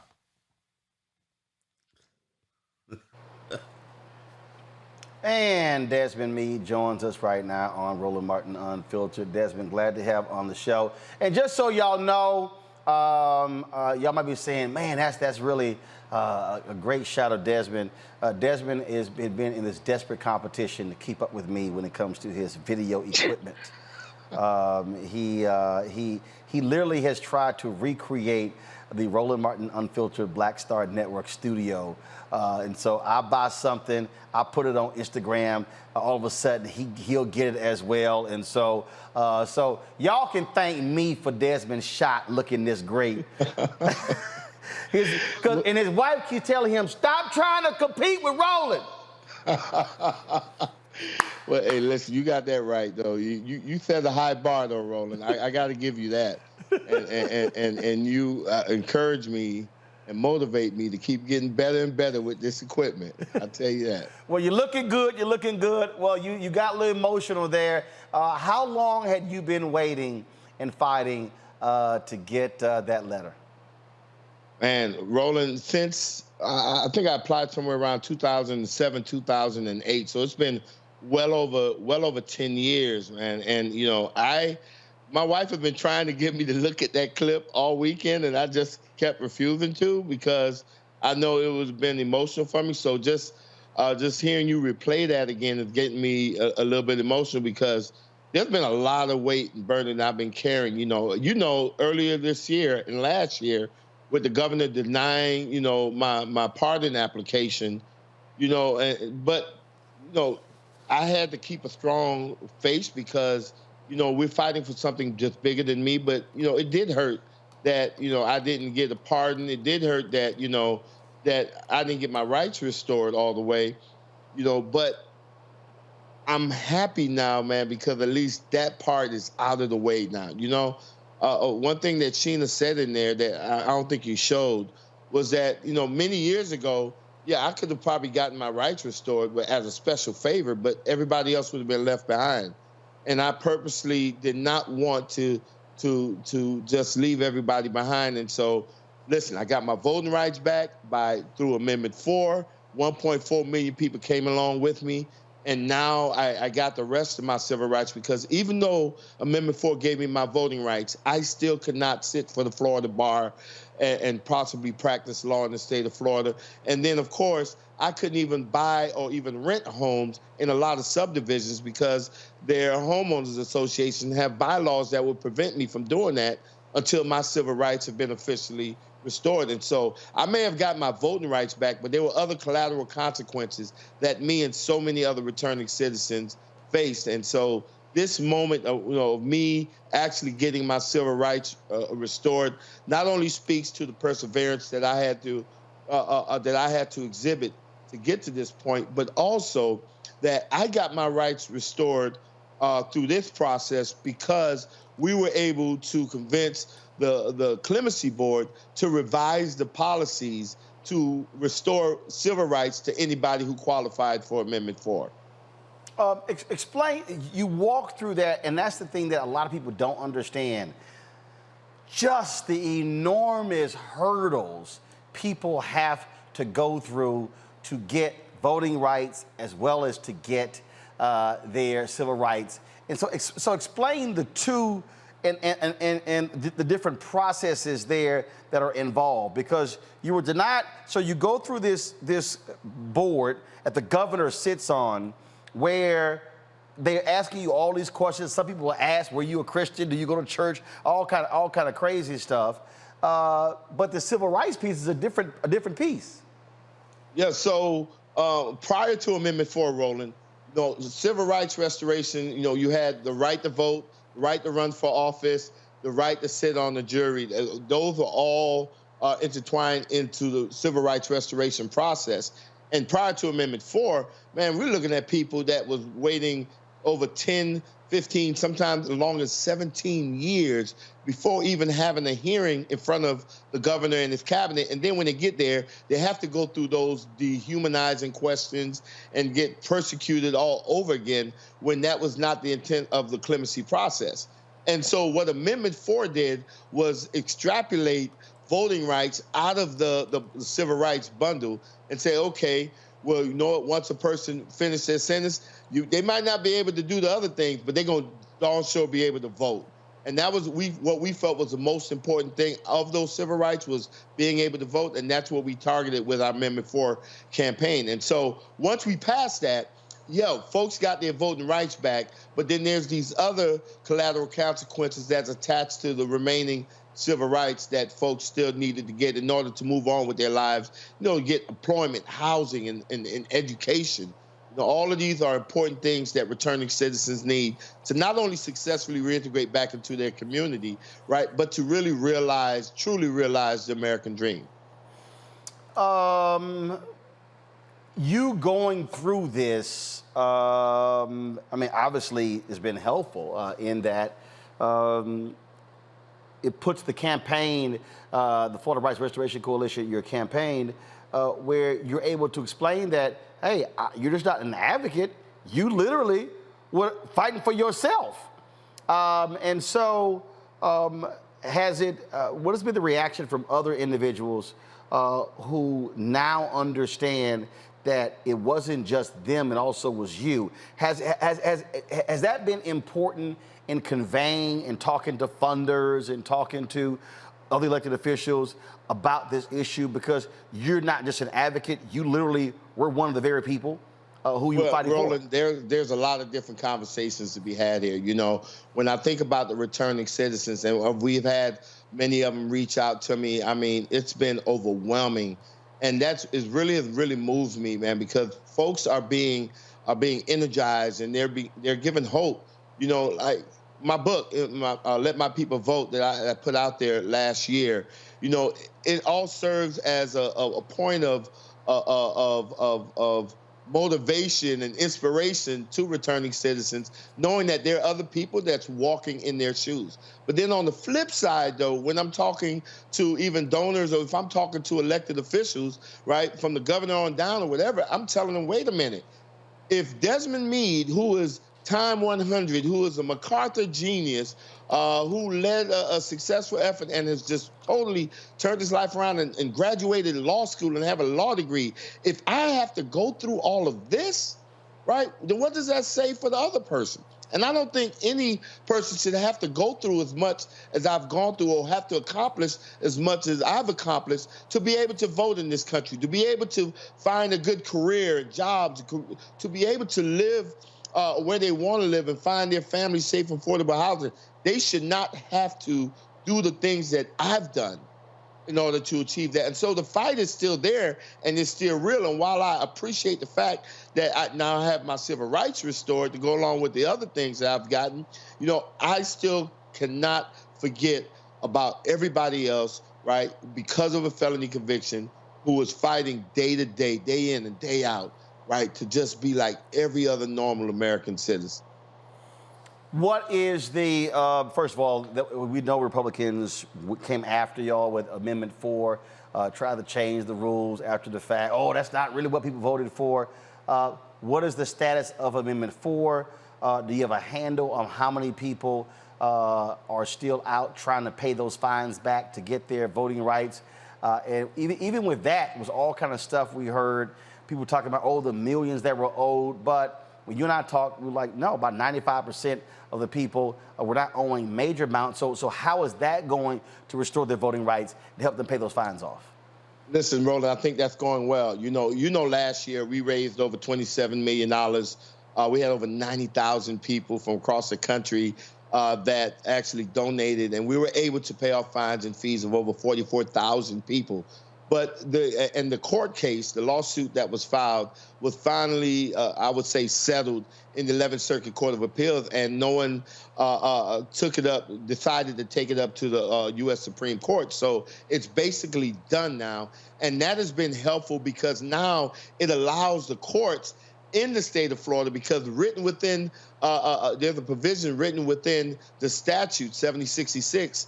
And Desmond Meade joins us right now on Roland Martin Unfiltered. Desmond, glad to have on the show. And just so y'all know, y'all might be saying, man, that's really a great shot of Desmond. Desmond has been in this desperate competition to keep up with me when it comes to his video equipment. He literally has tried to recreate the Roland Martin Unfiltered Black Star Network studio. And so I buy something, I put it on Instagram, all of a sudden he'll get it as well. And so y'all can thank me for Desmond's shot looking this great. And his wife keeps telling him, stop trying to compete with Roland. Well, hey, listen, you got that right, though. You set a high bar, though, Roland. I got to give you that. And you encourage me and motivate me to keep getting better and better with this equipment. I'll tell you that. Well, you're looking good. You're looking good. Well, you got a little emotional there. How long had you been waiting and fighting to get that letter? And Roland, since I think I applied somewhere around 2007, 2008, so it's been well over 10 years, man. And you know, my wife has been trying to get me to look at that clip all weekend, and I just kept refusing to because I know it was been emotional for me. So just hearing you replay that again is getting me a little bit emotional because there's been a lot of weight and burden I've been carrying. You know, earlier this year and last year, with the governor denying, you know, my pardon application, you know, but you know, I had to keep a strong face because, you know, we're fighting for something just bigger than me. But, you know, it did hurt that, you know, I didn't get a pardon. It did hurt that, you know, that I didn't get my rights restored all the way, you know, but I'm happy now, man, because at least that part is out of the way now, you know. One thing that Sheena said in there that I don't think you showed was that, you know, many years ago, yeah, I could have probably gotten my rights restored but as a special favor, but everybody else would have been left behind. And I purposely did not want to just leave everybody behind. And so, listen, I got my voting rights back through Amendment 4. 1.4 million people came along with me. And now I got the rest of my civil rights because even though Amendment 4 gave me my voting rights, I still could not sit for the Florida bar and possibly practice law in the state of Florida. And then, of course, I couldn't even buy or even rent homes in a lot of subdivisions because their homeowners association have bylaws that would prevent me from doing that until my civil rights have been officially restored. And so I may have got my voting rights back, but there were other collateral consequences that me and so many other returning citizens faced. And so this moment of, you know, of me actually getting my civil rights restored not only speaks to the perseverance that I had to exhibit to get to this point, but also that I got my rights restored through this process because we were able to convince the Clemency Board to revise the policies to restore civil rights to anybody who qualified for Amendment 4. Explain, you walk through that, and that's the thing that a lot of people don't understand. Just the enormous hurdles people have to go through to get voting rights as well as to get their civil rights. And so explain the two and the different processes there that are involved, because you were denied. So you go through this board that the governor sits on, where they're asking you all these questions. Some people will ask, "Were you a Christian? Do you go to church?" All kind of crazy stuff. But the civil rights piece is a different piece. Yeah. So prior to Amendment 4, Roland, you know, the civil rights restoration, you know, you had the right to vote, the right to run for office, the right to sit on the jury. Those are all intertwined into the civil rights restoration process. And prior to Amendment 4, man, we're looking at people that was waiting over 10, 15, sometimes as long as 17 years before even having a hearing in front of the governor and his cabinet. And then when they get there, they have to go through those dehumanizing questions and get persecuted all over again when that was not the intent of the clemency process. And so what Amendment 4 did was extrapolate voting rights out of the civil rights bundle and say, okay, well, you know what, once a person finishes their sentence, they might not be able to do the other things, but they're going to darn sure be able to vote. And that was what we felt was the most important thing of those civil rights, was being able to vote, and that's what we targeted with our Amendment 4 campaign. And so once we passed that, folks got their voting rights back, but then there's these other collateral consequences that's attached to the remaining civil rights that folks still needed to get in order to move on with their lives, you know, get employment, housing, and education. You know, all of these are important things that returning citizens need to not only successfully reintegrate back into their community, right, but to really truly realize the American dream. You going through this, I mean, obviously has been helpful in that it puts the campaign, the Florida Rights Restoration Coalition, your campaign, where you're able to explain that, hey, you're just not an advocate. You literally were fighting for yourself. And so what has been the reaction from other individuals who now understand that it wasn't just them, it also was you? Has that been important in conveying and talking to funders and talking to other elected officials about this issue? Because you're not just an advocate, you literally were one of the very people who you're fighting Roland, for. there's a lot of different conversations to be had here. You know, when I think about the returning citizens, and we've had many of them reach out to me, I mean, it's been overwhelming. And it really moves me, man, because folks are being energized and they're given hope. You know, like my book, Let My People Vote, that I put out there last year. You know, it all serves as a point of motivation and inspiration to returning citizens, knowing that there are other people that's walking in their shoes. But then on the flip side, though, when I'm talking to even donors or if I'm talking to elected officials, right, from the governor on down or whatever, I'm telling them, wait a minute. If Desmond Meade, who is Time 100, who is a MacArthur genius, who led a successful effort and has just totally turned his life around and graduated law school and have a law degree, if I have to go through all of this, right, then what does that say for the other person? And I don't think any person should have to go through as much as I've gone through or have to accomplish as much as I've accomplished to be able to vote in this country, to be able to find a good career, jobs, to be able to live where they want to live and find their family safe, affordable housing. They should not have to do the things that I've done in order to achieve that. And so the fight is still there and it's still real. And while I appreciate the fact that I now have my civil rights restored to go along with the other things that I've gotten, you know, I still cannot forget about everybody else, right, because of a felony conviction, who is fighting day to day, day in and day out, right, to just be like every other normal American citizen. What is the, first of all, we know Republicans came after y'all with Amendment 4, tried to change the rules after the fact. Oh, that's not really what people voted for. What is the status of Amendment 4? Do you have a handle on how many people are still out trying to pay those fines back to get their voting rights? And even with that, it was all kind of stuff we heard. People talking about, oh, the millions that were owed. But when you and I talked, we were like, no, about 95% of the people were not owing major amounts. So how is that going to restore their voting rights to help them pay those fines off? Listen, Roland, I think that's going well. You know, last year we raised over $27 million. We had over 90,000 people from across the country that actually donated, and we were able to pay off fines and fees of over 44,000 people. But the court case, the lawsuit that was filed, was finally, I would say, settled in the 11th Circuit Court of Appeals, and no one took it up, decided to take it up to the U.S. Supreme Court. So it's basically done now, and that has been helpful because now it allows the courts in the state of Florida, because written within, there's a provision written within the statute 7066.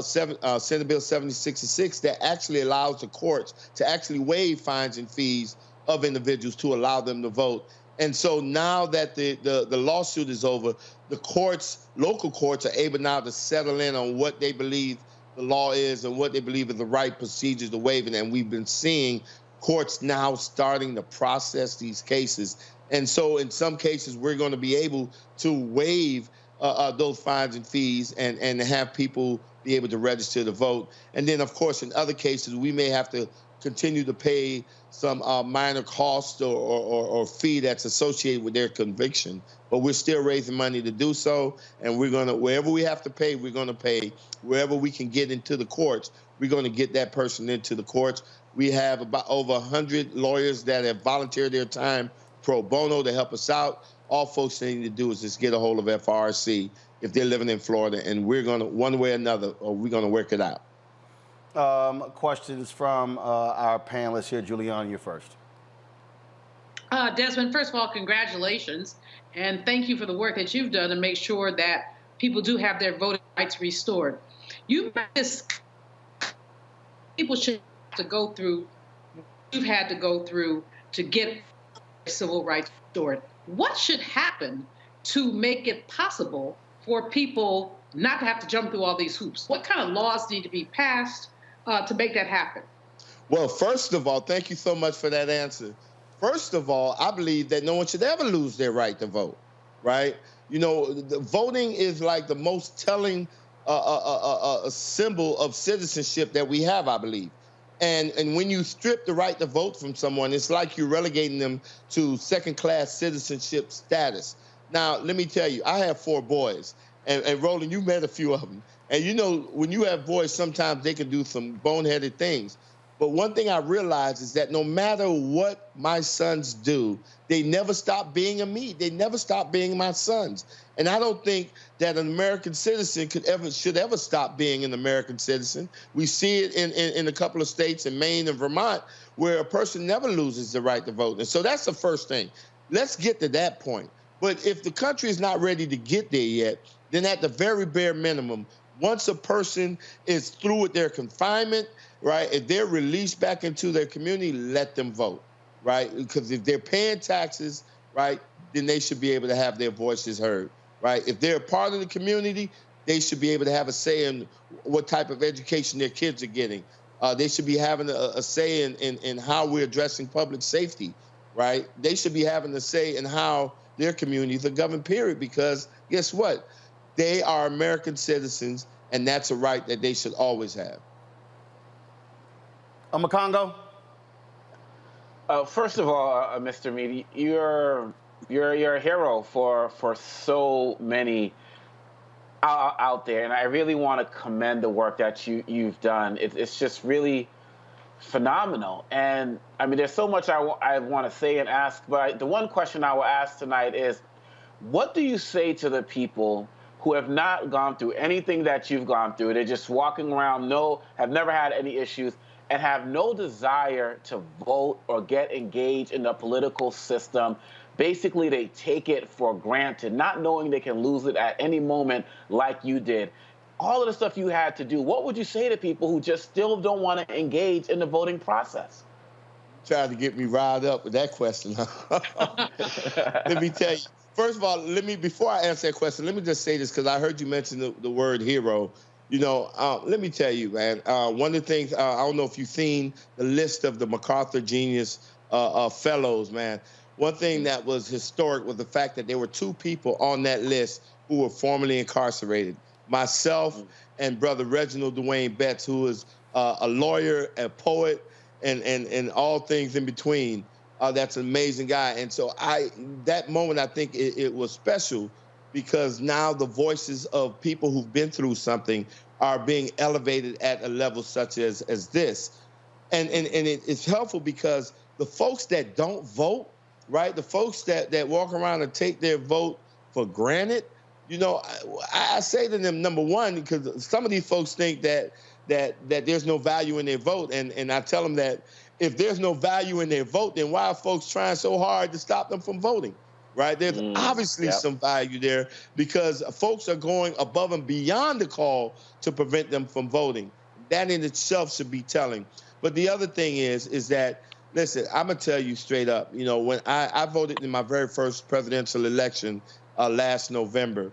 Senate Bill 7066 that actually allows the courts to actually waive fines and fees of individuals to allow them to vote. And so now that the lawsuit is over, the courts, local courts, are able now to settle in on what they believe the law is and what they believe are the right procedures to waive it. And we've been seeing courts now starting to process these cases. And so in some cases, we're going to be able to waive those fines and fees and have people be able to register to vote. And then, of course, in other cases, we may have to continue to pay some minor cost or fee that's associated with their conviction. But we're still raising money to do so. And we're going to, wherever we have to pay, we're going to pay. Wherever we can get into the courts, we're going to get that person into the courts. We have about over 100 lawyers that have volunteered their time pro bono to help us out. All folks need to do is just get a hold of FRC if they're living in Florida, and we're going to, one way or another, we're going to work it out. Questions from our panelists here. Jelani, you're first. Desmond, first of all, congratulations, and thank you for the work that you've done to make sure that people do have their voting rights restored. People should have to go through, you've had to go through to get civil rights restored. What should happen to make it possible for people not to have to jump through all these hoops? What kind of laws need to be passed to make that happen? Well, first of all, thank you so much for that answer. First of all, I believe that no one should ever lose their right to vote, right? You know, voting is like the most telling symbol of citizenship that we have, I believe. And when you strip the right to vote from someone, it's like you're relegating them to second-class citizenship status. Now, let me tell you, I have 4 boys. And Roland, you met a few of them. And you know, when you have boys, sometimes they can do some boneheaded things. But one thing I realize is that no matter what my sons do, they never stop being a me. They never stop being my sons. And I don't think that an American citizen should ever stop being an American citizen. We see it in a couple of states, in Maine and Vermont, where a person never loses the right to vote. And so that's the first thing. Let's get to that point. But if the country is not ready to get there yet, then at the very bare minimum, once a person is through with their confinement, right, if they're released back into their community, let them vote, right? Because if they're paying taxes, right, then they should be able to have their voices heard, right? If they're a part of the community, they should be able to have a say in what type of education their kids are getting. They should be having a say in how we're addressing public safety, right? They should be having a say in how their communities are governed, period, because guess what? They are American citizens, and that's a right that they should always have. Makongo? First of all, Mr. Meade, you're a hero for so many out there, and I really want to commend the work that you've done. It's just really phenomenal. And I mean, there's so much I want to say and ask, but the one question I will ask tonight is, what do you say to the people who have not gone through anything that you've gone through? They're just walking around, have never had any issues, and have no desire to vote or get engaged in the political system. Basically, they take it for granted, not knowing they can lose it at any moment like you did. All of the stuff you had to do, what would you say to people who just still don't want to engage in the voting process? Tried to get me riled up with that question. Let me tell you. First of all, before I answer that question, let me just say this, because I heard you mention the word hero. You know, let me tell you, man, one of the things, I don't know if you've seen the list of the MacArthur Genius Fellows, man. One thing that was historic was the fact that there were 2 people on that list who were formerly incarcerated. Myself and Brother Reginald Dwayne Betts, who is a lawyer, a poet, and all things in between. That's an amazing guy. And so that moment, I think it was special, because now the voices of people who've been through something are being elevated at a level such as this. And it's helpful because the folks that don't vote, right, the folks that walk around and take their vote for granted, you know, I say to them, number one, because some of these folks think that there's no value in their vote, and I tell them that if there's no value in their vote, then why are folks trying so hard to stop them from voting, right? There's obviously some value there, because folks are going above and beyond the call to prevent them from voting. That in itself should be telling. But the other thing is that, listen, I'm going to tell you straight up, you know, when I voted in my very first presidential election last November,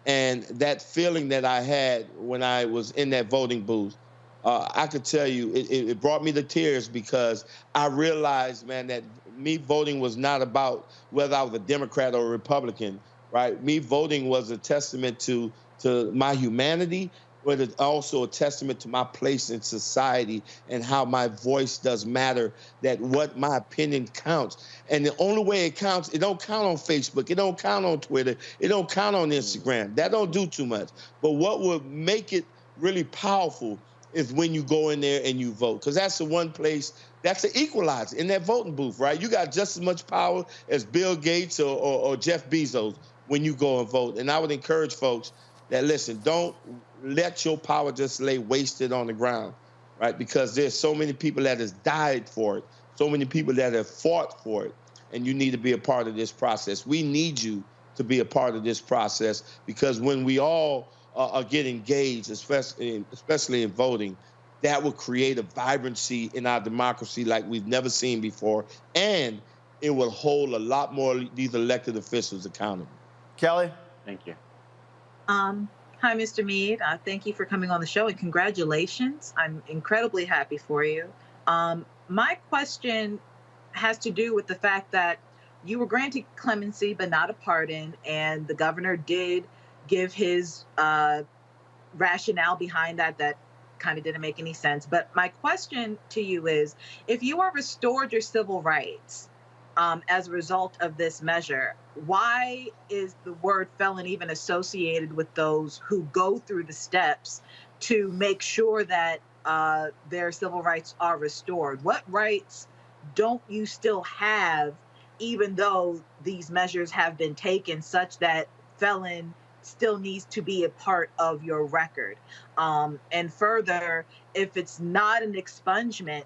and that feeling that I had when I was in that voting booth, I could tell you it brought me to tears, because I realized, man, that me voting was not about whether I was a Democrat or a Republican, right? Me voting was a testament to my humanity, but it's also a testament to my place in society and how my voice does matter, that what my opinion counts. And the only way it counts, it don't count on Facebook, it don't count on Twitter, it don't count on Instagram. That don't do too much. But what would make it really powerful is when you go in there and you vote, because that's the one place, that's the equalizer in that voting booth, right? You got just as much power as Bill Gates or Jeff Bezos when you go and vote. And I would encourage folks that, listen, don't let your power just lay wasted on the ground, right? Because there's so many people that has died for it, so many people that have fought for it, and you need to be a part of this process. We need you to be a part of this process, because when we all get engaged, especially in voting, that will create a vibrancy in our democracy like we've never seen before, and it will hold a lot more of these elected officials accountable. Kelly? Thank you. Hi, Mr. Meade. Thank you for coming on the show and congratulations. I'm incredibly happy for you. My question has to do with the fact that you were granted clemency but not a pardon, and the governor did give his rationale behind that kind of didn't make any sense. But my question to you is, if you are restored your civil rights as a result of this measure, why is the word felon even associated with those who go through the steps to make sure that their civil rights are restored? What rights don't you still have, even though these measures have been taken, such that felon still needs to be a part of your record? And further, if it's not an expungement,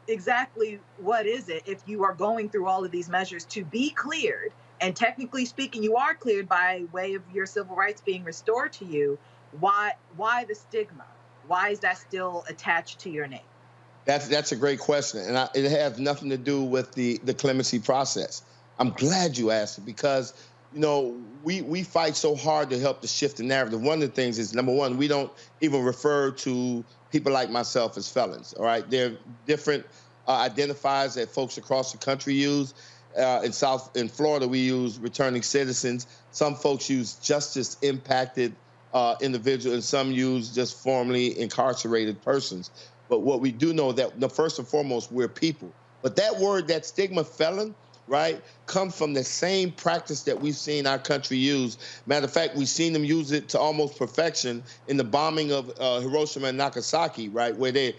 exactly what is it if you are going through all of these measures to be cleared? And technically speaking, you are cleared by way of your civil rights being restored to you. Why the stigma? Why is that still attached to your name? That's a great question, and it has nothing to do with the clemency process. I'm glad you asked it because, you know, we fight so hard to help to shift the narrative. One of the things is, number one, we don't even refer to people like myself as felons, all right? There are different identifiers that folks across the country use. In Florida, we use returning citizens. Some folks use justice impacted individuals, and some use just formerly incarcerated persons. But what we do know that, first and foremost, we're people. But that word, that stigma, felon, right, comes from the same practice that we've seen our country use. Matter of fact, we've seen them use it to almost perfection in the bombing of Hiroshima and Nagasaki, right, where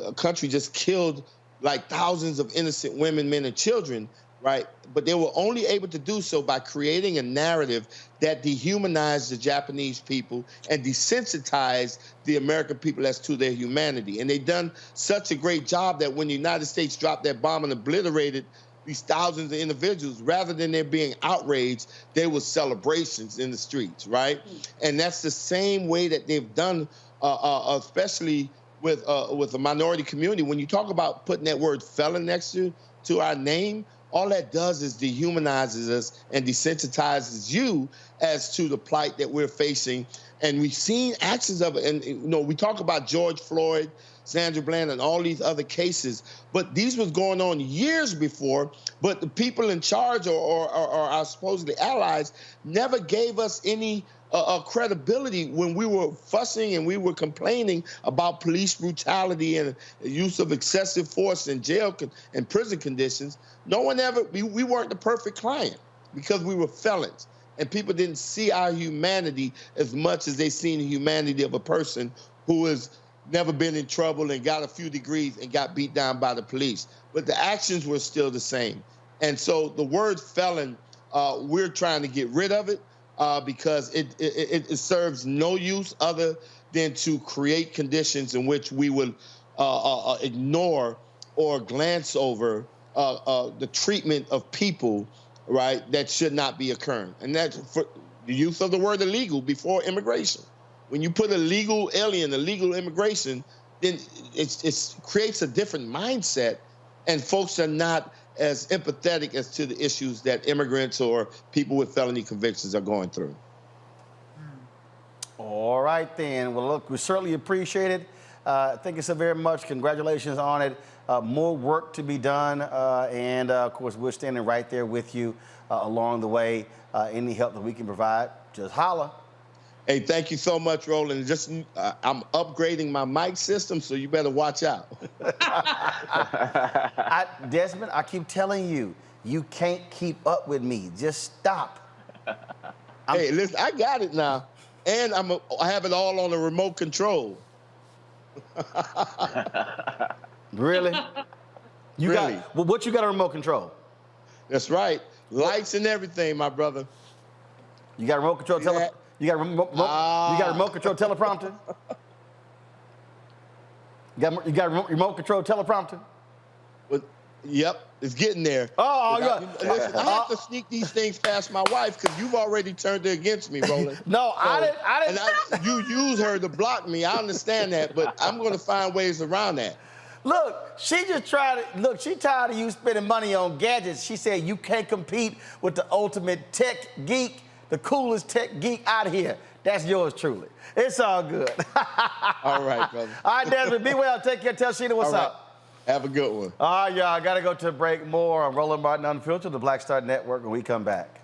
a country just killed like thousands of innocent women, men, and children, right? But they were only able to do so by creating a narrative that dehumanized the Japanese people and desensitized the American people as to their humanity. And they've done such a great job that when the United States dropped that bomb and obliterated these thousands of individuals, rather than there being outrage, there was celebrations in the streets, right? And that's the same way that they've done, especially with the minority community. When you talk about putting that word felon next to our name, all that does is dehumanizes us and desensitizes you as to the plight that we're facing. And we've seen actions of it. And, you know, we talk about George Floyd, Sandra Bland, and all these other cases, but these was going on years before, but the people in charge or our supposedly allies never gave us any credibility when we were fussing and we were complaining about police brutality and use of excessive force in jail and prison conditions. No one ever, we weren't the perfect client because we were felons. And people didn't see our humanity as much as they seen the humanity of a person who has never been in trouble and got a few degrees and got beat down by the police. But the actions were still the same. And so the word felon, we're trying to get rid of it because it serves no use other than to create conditions in which we will ignore or glance over the treatment of people, right, that should not be occurring. And that's for the use of the word illegal before immigration. When you put a legal alien, a legal immigration, then it creates a different mindset, and folks are not as empathetic as to the issues that immigrants or people with felony convictions are going through. All right, then. Well, look, we certainly appreciate it. Thank you so very much. Congratulations on it. More work to be done. And, of course, we're standing right there with you along the way. Any help that we can provide, just holla. Hey, thank you so much, Roland. Just I'm upgrading my mic system, so you better watch out. Desmond, I keep telling you, you can't keep up with me. Just stop. Hey, listen, I got it now, and I have it all on a remote control. Really? You really? Well, what you got a remote control? That's right. Lights and everything, my brother. You got a remote control You got a remote control teleprompter? You got a remote control teleprompter? Well, yep, it's getting there. Listen, I have to sneak these things past my wife because you've already turned it against me, Roland. No, I didn't. And you use her to block me. I understand that, but I'm going to find ways around that. Look, she tired of you spending money on gadgets. She said you can't compete with the ultimate tech geek. the coolest tech geek out here. That's yours truly. It's all good. All right, brother. All right, Desmond, be well. Take care. Tell Sheena what's up. Have a good one. All right, y'all. I got to go to a break. More on Roland Martin Unfiltered, the Black Star Network, when we come back.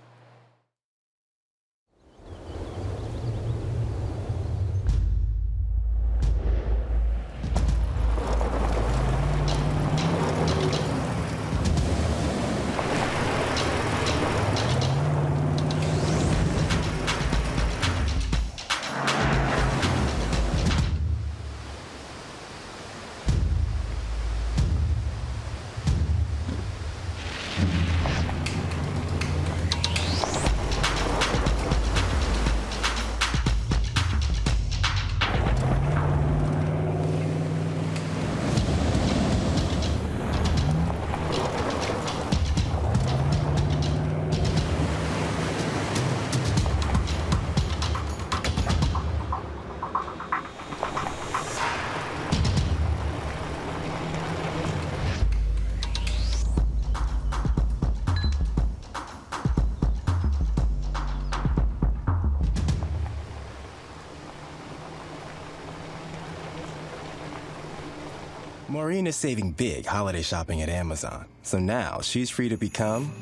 Maureen is saving big holiday shopping at Amazon, so now she's free to become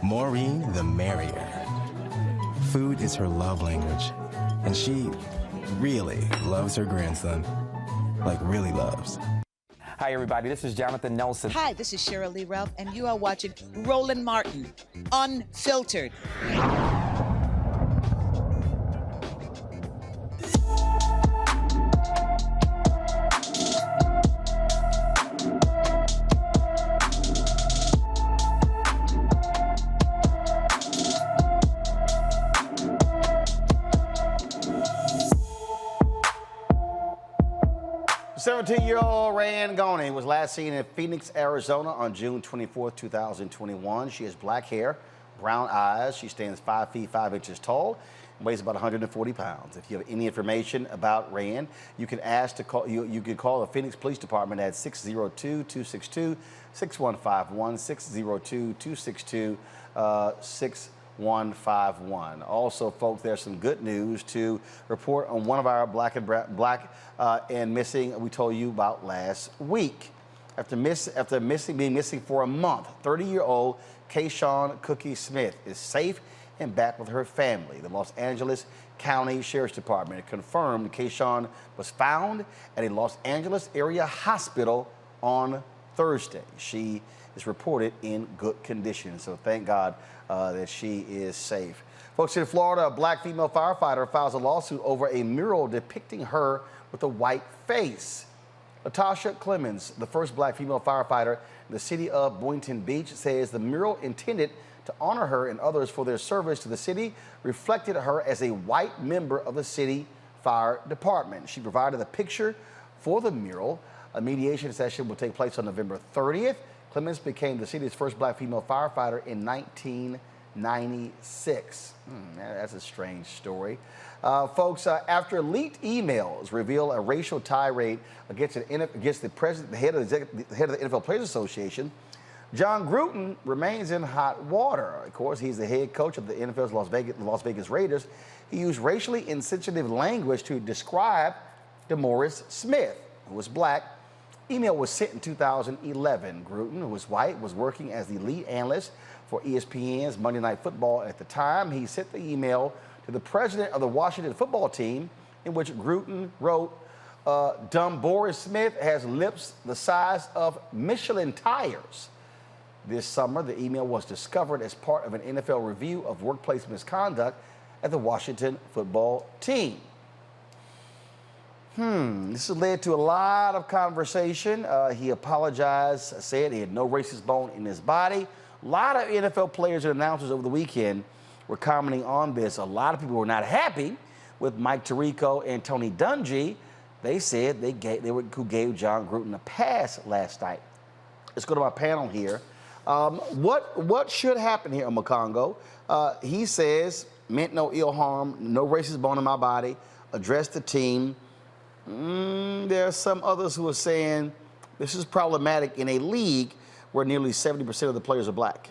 Maureen the Merrier. Food is her love language, and she really loves her grandson. Like, really loves. Hi, everybody. This is Jonathan Nelson. Hi, this is Cheryl Lee Ralph, and you are watching Roland Martin Unfiltered. 17-year-old Rayanne Goney was last seen in Phoenix, Arizona on June 24, 2021. She has black hair, brown eyes. She stands 5 feet 5 inches tall and weighs about 140 pounds. If you have any information about Rayanne, you can ask to call. You can call the Phoenix Police Department at 602-262-6151, 602-262-6151. Also, folks, there's some good news to report on one of our black and missing we told you about last week. After being missing for a month, 30-year-old Kayshawn Cookie Smith is safe and back with her family. The Los Angeles County Sheriff's Department confirmed Kayshawn was found at a Los Angeles area hospital on Thursday. She is reported in good condition, so thank God that she is safe. Folks, in Florida, a black female firefighter files a lawsuit over a mural depicting her with a white face. Latasha Clemens, the first black female firefighter in the city of Boynton Beach, says the mural intended to honor her and others for their service to the city reflected her as a white member of the city fire department. She provided a picture for the mural. A mediation session will take place on November 30th. Clemens became the city's first black female firefighter in 1996. That's a strange story. Folks, after leaked emails reveal a racial tirade against the head of the NFL Players Association, Jon Gruden remains in hot water. Of course, he's the head coach of the NFL's Las Vegas Raiders. He used racially insensitive language to describe DeMaurice Smith, who was black. Email was sent in 2011. Gruden, who was white, was working as the lead analyst for ESPN's Monday Night Football at the time. He sent the email to the president of the Washington football team, in which Gruden wrote, DeMaurice Smith has lips the size of Michelin tires. This summer, the email was discovered as part of an NFL review of workplace misconduct at the Washington football team. This has led to a lot of conversation. He apologized, said he had no racist bone in his body. A lot of NFL players and announcers over the weekend were commenting on this. A lot of people were not happy with Mike Tirico and Tony Dungy. They said who gave Jon Gruden a pass last night. Let's go to my panel here. What should happen here, Makongo? He says, meant no ill harm, no racist bone in my body, addressed the team. There are some others who are saying this is problematic in a league where nearly 70% of the players are black.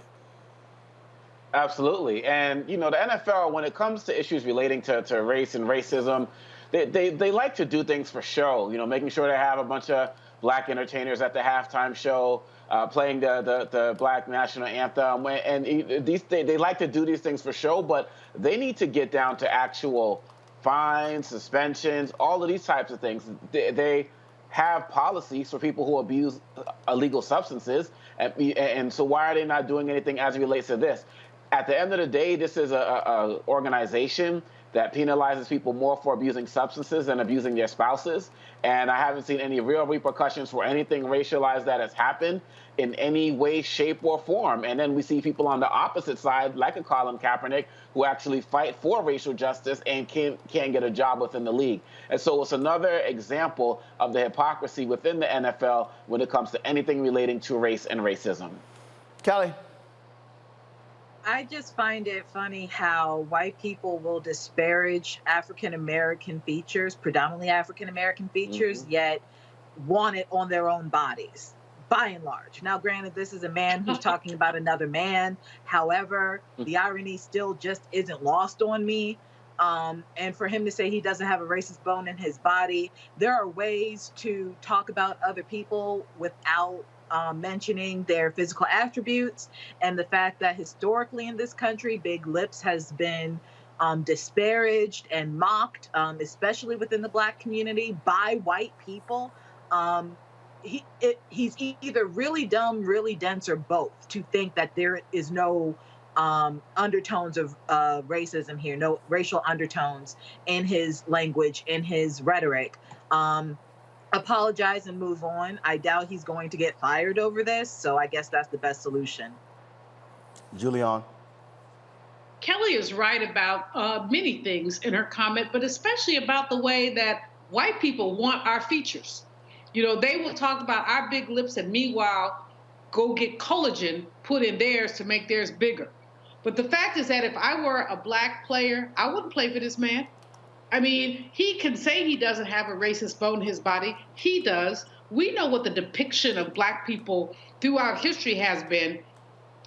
Absolutely. And, the NFL, when it comes to issues relating to race and racism, they like to do things for show, making sure they have a bunch of black entertainers at the halftime show, playing the black national anthem. And they like to do these things for show, but they need to get down to actual fines, suspensions, all of these types of things. They have policies for people who abuse illegal substances. And so why are they not doing anything as it relates to this? At the end of the day, this is a organization that penalizes people more for abusing substances than abusing their spouses. And I haven't seen any real repercussions for anything racialized that has happened in any way, shape, or form. And then we see people on the opposite side, like a Colin Kaepernick, who actually fight for racial justice and can't get a job within the league. And so it's another example of the hypocrisy within the NFL when it comes to anything relating to race and racism. Kelly. I just find it funny how white people will disparage African-American features, predominantly African-American features, yet want it on their own bodies, by and large. Now, granted, this is a man who's talking about another man. However, the irony still just isn't lost on me. And for him to say he doesn't have a racist bone in his body, there are ways to talk about other people without mentioning their physical attributes, and the fact that historically in this country, big lips has been disparaged and mocked, especially within the Black community, by white people. He's either really dumb, really dense, or both, to think that there is no undertones of racism here, no racial undertones in his language, in his rhetoric. Apologize and move on. I doubt he's going to get fired over this, so I guess that's the best solution. Julian. Kelly is right about many things in her comment, but especially about the way that white people want our features. They will talk about our big lips and meanwhile go get collagen put in theirs to make theirs bigger. But the fact is that if I were a Black player, I wouldn't play for this man. I mean, he can say he doesn't have a racist bone in his body. He does. We know what the depiction of Black people throughout history has been,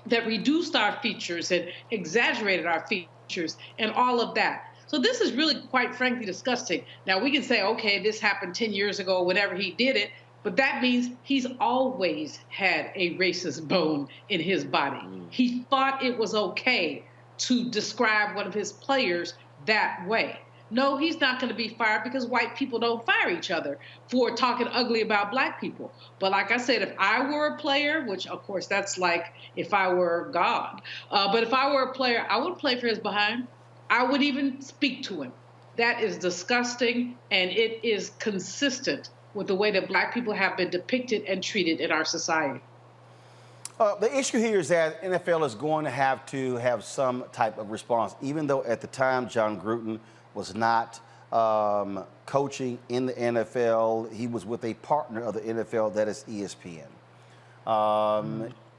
that reduced our features and exaggerated our features and all of that. So this is really, quite frankly, disgusting. Now, we can say, okay, this happened 10 years ago, whenever he did it, but that means he's always had a racist bone in his body. He thought it was okay to describe one of his players that way. No, he's not going to be fired because white people don't fire each other for talking ugly about Black people. But like I said, if I were a player, which of course that's like if I were God, but if I were a player, I would play for his behind. I would even speak to him. That is disgusting, and it is consistent with the way that Black people have been depicted and treated in our society. The issue here is that NFL is going to have some type of response, even though at the time Jon Gruden was not coaching in the NFL. He was with a partner of the NFL, that is ESPN.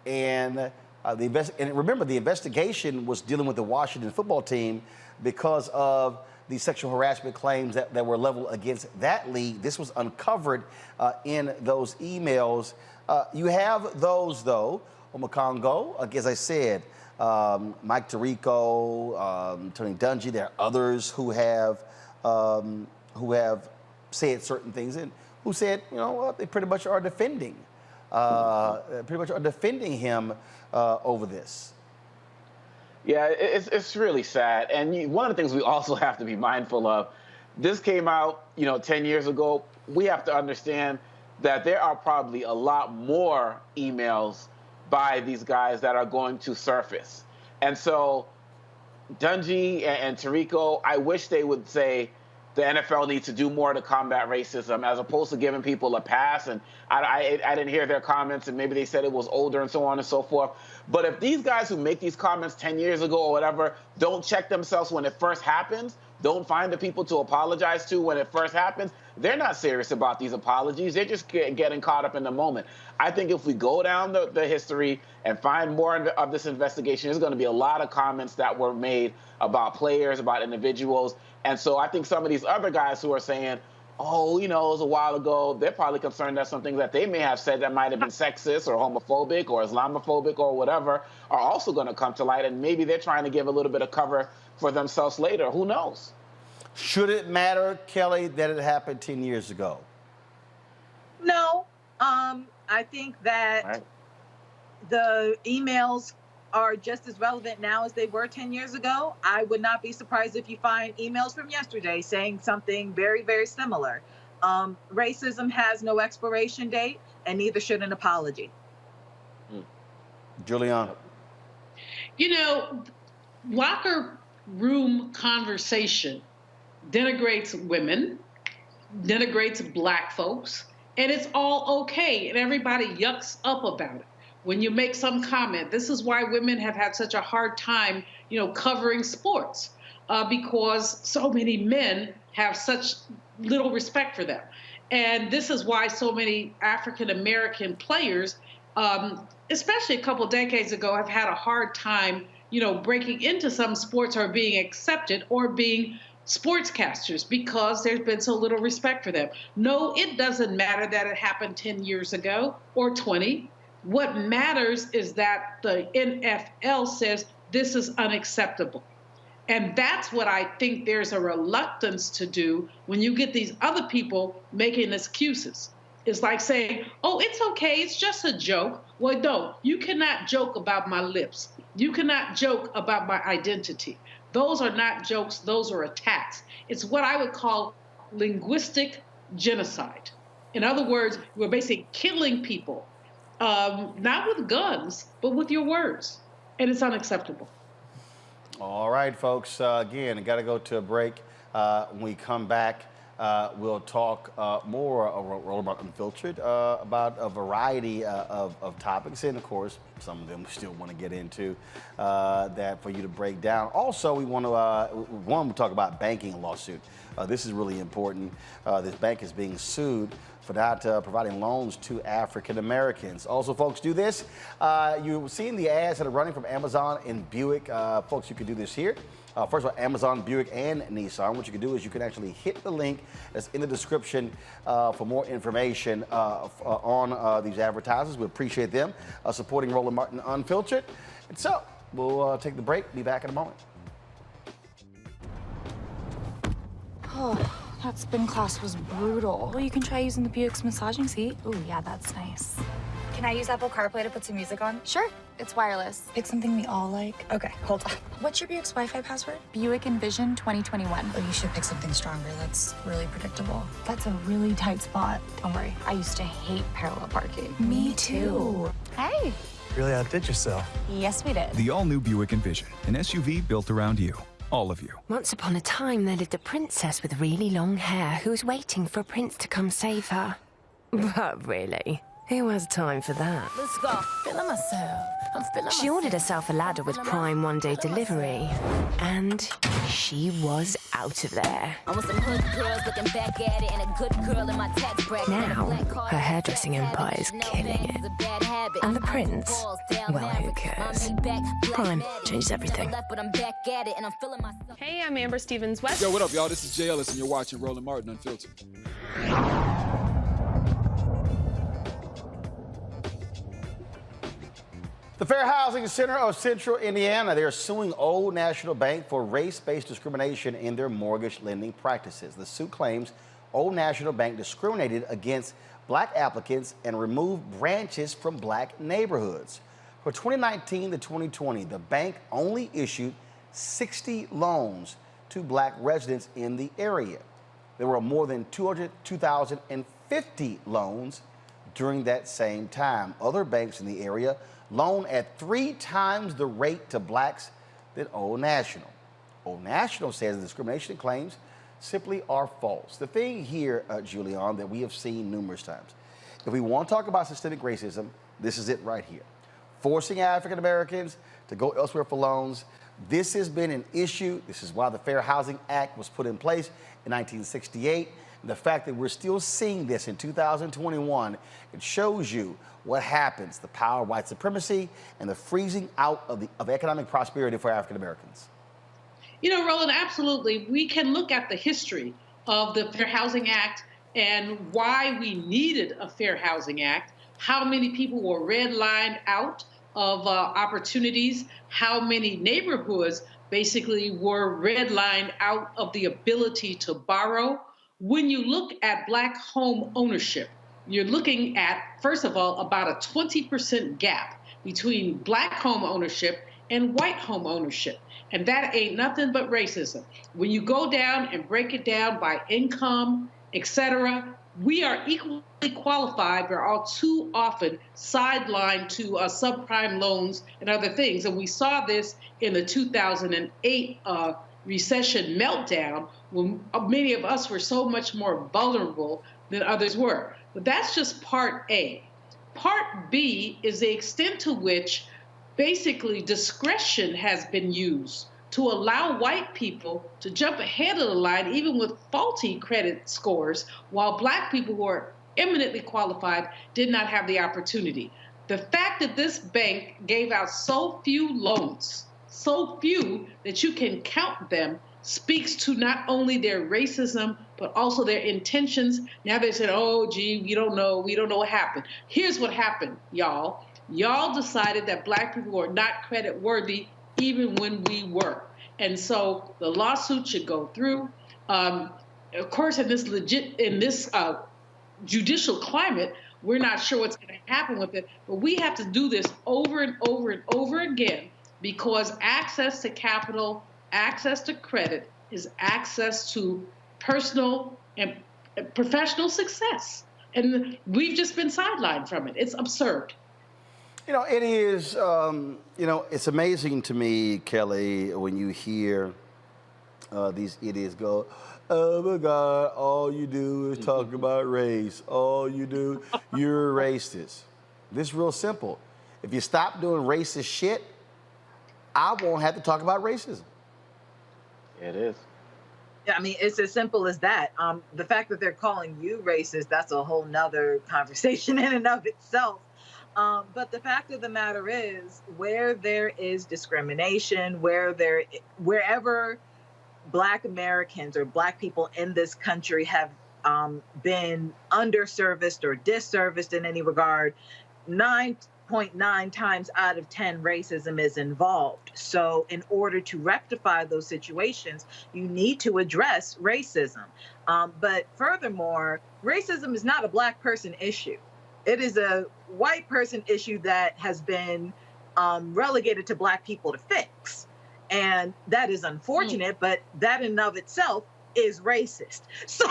And remember, the investigation was dealing with the Washington football team because of the sexual harassment claims that were leveled against that league. This was uncovered in those emails. You have those, though, Omakongo, as I said, Mike Tirico, Tony Dungy. There are others who have said certain things and who said, they pretty much are defending, him over this. Yeah, it's really sad. And one of the things we also have to be mindful of, this came out, 10 years ago. We have to understand that there are probably a lot more emails by these guys that are going to surface. And so Dungy and Tirico, I wish they would say the NFL needs to do more to combat racism as opposed to giving people a pass. And I didn't hear their comments, and maybe they said it was older and so on and so forth. But if these guys who make these comments 10 years ago or whatever don't check themselves when it first happens, don't find the people to apologize to when it first happens, they're not serious about these apologies. They're just getting caught up in the moment. I think if we go down the history and find more of this investigation, there's going to be a lot of comments that were made about players, about individuals. And so I think some of these other guys who are saying, oh, you know, it was a while ago. They're probably concerned that some things that they may have said that might have been sexist or homophobic or Islamophobic or whatever are also going to come to light. And maybe they're trying to give a little bit of cover for themselves later. Who knows? Should it matter, Kelly, that it happened 10 years ago? No. I think that the emails are just as relevant now as they were 10 years ago. I would not be surprised if you find emails from yesterday saying something very, very similar. Racism has no expiration date, and neither should an apology. Juliana. You know, locker room conversation denigrates women, denigrates black folks, and it's all okay, and everybody yucks up about it. When you make some comment, this is why women have had such a hard time, you know, covering sports, because so many men have such little respect for them. And this is why so many African-American players, especially a couple decades ago, have had a hard time, you know, breaking into some sports or being accepted or being sportscasters because there's been so little respect for them. No, it doesn't matter that it happened 10 years ago or 20. What matters is that the NFL says this is unacceptable. And that's what I think there's a reluctance to do when you get these other people making excuses. It's like saying, oh, it's okay, it's just a joke. Well, no, you cannot joke about my lips. You cannot joke about my identity. Those are not jokes, those are attacks. It's what I would call linguistic genocide. In other words, we're basically killing people, not with guns, but with your words. And it's unacceptable. All right, folks. Again, I got to go to a break. When we come back, we'll talk more about Unfiltered, about a variety of topics. And, of course, some of them we still want to get into that for you to break down. Also, we want to talk about banking lawsuit. This is really important. This bank is being sued for not providing loans to African Americans. Also, folks, do this. You've seen the ads that are running from Amazon and Buick. Folks, you can do this here. First of all, Amazon, Buick, and Nissan. What you can do is you can actually hit the link that's in the description for more information on these advertisers. We appreciate them supporting Roland Martin Unfiltered. And so, we'll take the break. Be back in a moment. Oh, that spin class was brutal. Well, you can try using the Buick's massaging seat. Ooh, yeah, that's nice. Can I use Apple CarPlay to put some music on? Sure, it's wireless. Pick something we all like. Okay, hold on. What's your Buick's Wi-Fi password? Buick Envision 2021. Oh, you should pick something stronger. That's really predictable. That's a really tight spot. Don't worry, I used to hate parallel parking. Me too. Hey. Really outdid yourself. Yes, we did. The all-new Buick Envision, an SUV built around you. All of you. Once upon a time, there lived a princess with really long hair who was waiting for a prince to come save her. But really, who has time for that? Let's go. Feeling myself. I'm feeling She ordered herself a ladder with Prime one-day delivery, and she was out of there. I want some hood girls looking back at it and a good girl in my tax bracket. Now, her hairdressing empire is killing it. And the prince, well, who cares? Prime changes everything. Hey, I'm Amber Stevens-West. Yo, what up, y'all? This is Jay Ellis, and you're watching Roland Martin Unfiltered. The Fair Housing Center of Central Indiana, they are suing Old National Bank for race-based discrimination in their mortgage lending practices. The suit claims Old National Bank discriminated against black applicants and removed branches from black neighborhoods. For 2019 to 2020, the bank only issued 60 loans to black residents in the area. There were more than 2,050 loans during that same time. Other banks in the area loan at 3 times the rate to blacks than Old National. Old National says the discrimination claims simply are false. The thing here, Julian, that we have seen numerous times, if we want to talk about systemic racism, this is it right here. Forcing African Americans to go elsewhere for loans. This has been an issue. This is why the Fair Housing Act was put in place in 1968. And the fact that we're still seeing this in 2021, it shows you what happens, the power of white supremacy and the freezing out of economic prosperity for African Americans. You know, Roland, absolutely. We can look at the history of the Fair Housing Act and why we needed a Fair Housing Act, how many people were redlined out of opportunities, how many neighborhoods basically were redlined out of the ability to borrow. When you look at Black home ownership, you're looking at, first of all, about a 20% gap between Black home ownership and white home ownership. And that ain't nothing but racism. When you go down and break it down by income, et cetera, we are equally qualified. We're all too often sidelined to subprime loans and other things. And we saw this in the 2008 recession meltdown when many of us were so much more vulnerable than others were. But that's just part A. Part B is the extent to which basically discretion has been used to allow white people to jump ahead of the line, even with faulty credit scores, while Black people who are eminently qualified did not have the opportunity. The fact that this bank gave out so few loans, so few that you can count them, speaks to not only their racism, but also their intentions. Now they said, oh, gee, we don't know what happened. Here's what happened, y'all. Y'all decided that Black people were not credit worthy even when we were. And so the lawsuit should go through. Of course, in this judicial climate, we're not sure what's going to happen with it, but we have to do this over and over and over again, because access to capital, access to credit is access to personal and professional success. And we've just been sidelined from it. It's absurd. You know, it is, it's amazing to me, Kelly, when you hear these idiots go, oh my God, all you do is talk about race. All you do, you're racist. This is real simple. If you stop doing racist shit, I won't have to talk about racism. It is. Yeah, I mean, it's as simple as that. The fact that they're calling you racist, that's a whole nother conversation in and of itself. But the fact of the matter is, where there is discrimination, wherever Black Americans or Black people in this country have been underserviced or disserviced in any regard, 9.9 times out of 10 racism is involved. So in order to rectify those situations, you need to address racism. But furthermore, racism is not a Black person issue. It is a white person issue that has been relegated to Black people to fix. And that is unfortunate, but that in and of itself is racist. So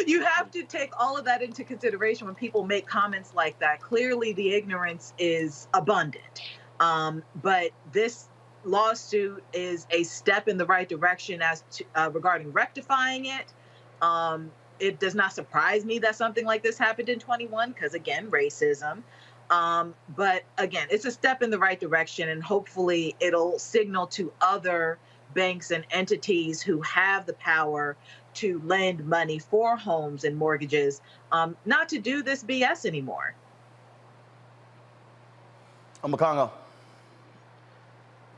you have to take all of that into consideration when people make comments like that. Clearly, the ignorance is abundant. But this lawsuit is a step in the right direction as to regarding rectifying it. It does not surprise me that something like this happened in 21, because again, racism. But again, it's a step in the right direction, and hopefully it'll signal to other banks and entities who have the power to lend money for homes and mortgages, not to do this BS anymore. Makongo.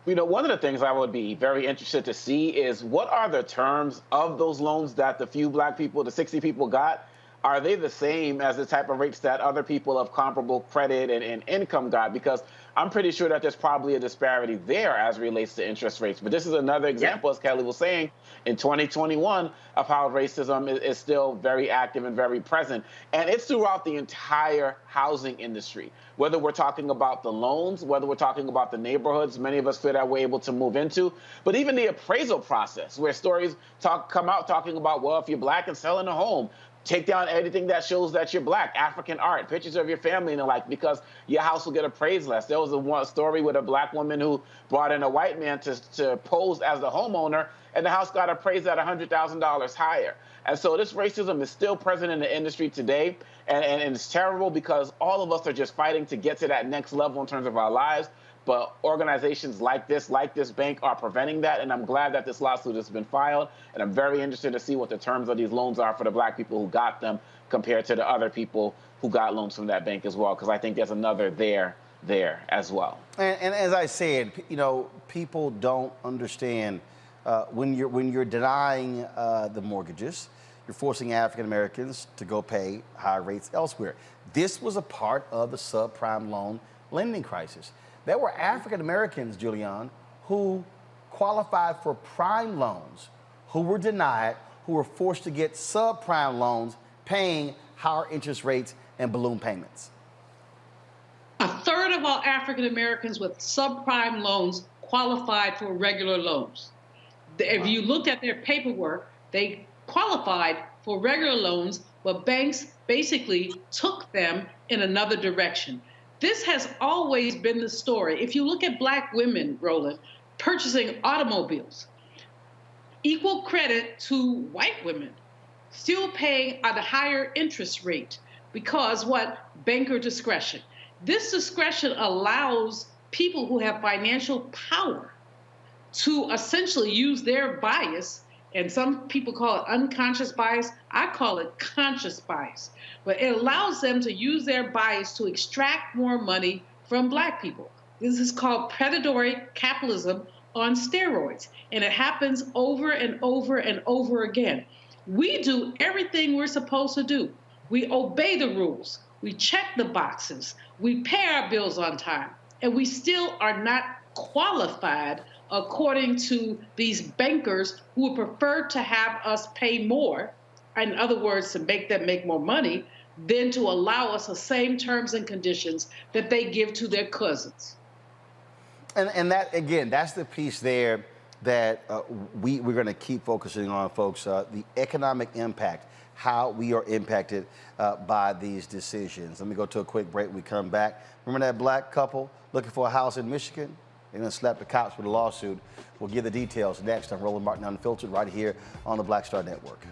You know, one of the things I would be very interested to see is what are the terms of those loans that the few Black people, the 60 people got? Are they the same as the type of rates that other people of comparable credit and income got? Because I'm pretty sure that there's probably a disparity there as it relates to interest rates. But this is another example, as Kelly was saying, in 2021 of how racism is still very active and very present. And it's throughout the entire housing industry, whether we're talking about the loans, whether we're talking about the neighborhoods many of us feel that we're able to move into, but even the appraisal process, where stories come out talking about, well, if you're Black and selling a home, take down anything that shows that you're Black, African art, pictures of your family and the like, because your house will get appraised less. There was one story with a Black woman who brought in a white man to pose as the homeowner, and the house got appraised at $100,000 higher. And so this racism is still present in the industry today, and it's terrible because all of us are just fighting to get to that next level in terms of our lives. But organizations like this bank, are preventing that, and I'm glad that this lawsuit has been filed, and I'm very interested to see what the terms of these loans are for the Black people who got them compared to the other people who got loans from that bank as well, because I think there's another there as well. And as I said, you know, people don't understand when you're denying the mortgages, you're forcing African Americans to go pay higher rates elsewhere. This was a part of the subprime loan lending crisis. There were African Americans, Julian, who qualified for prime loans, who were denied, who were forced to get subprime loans, paying higher interest rates and balloon payments. A third of all African Americans with subprime loans qualified for regular loans. If you looked at their paperwork, they qualified for regular loans, but banks basically took them in another direction. This has always been the story. If you look at Black women, Roland, purchasing automobiles, equal credit to white women, still paying at a higher interest rate because what? Banker discretion. This discretion allows people who have financial power to essentially use their bias, and some people call it unconscious bias. I call it conscious bias. But it allows them to use their bias to extract more money from Black people. This is called predatory capitalism on steroids, and it happens over and over and over again. We do everything we're supposed to do. We obey the rules. We check the boxes. We pay our bills on time, and we still are not qualified according to these bankers who would prefer to have us pay more, in other words, to make them make more money, than to allow us the same terms and conditions that they give to their cousins. And that, again, that's the piece there that we're going to keep focusing on, folks, the economic impact, how we are impacted by these decisions. Let me go to a quick break. We come back. Remember that Black couple looking for a house in Michigan? They're going to slap the cops with a lawsuit. We'll give the details next on Roland Martin Unfiltered right here on the Black Star Network.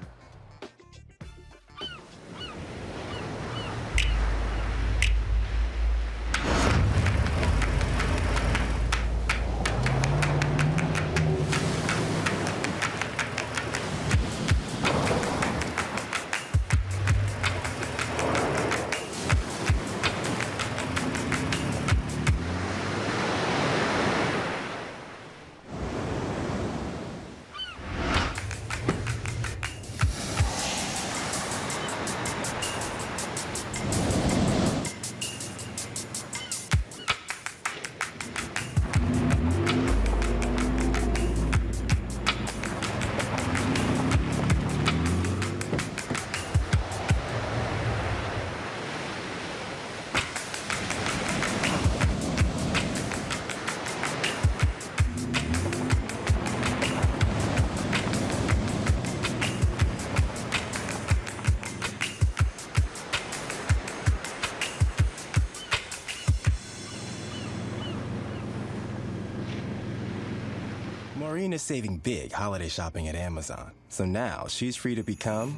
Maureen is saving big holiday shopping at Amazon, so now she's free to become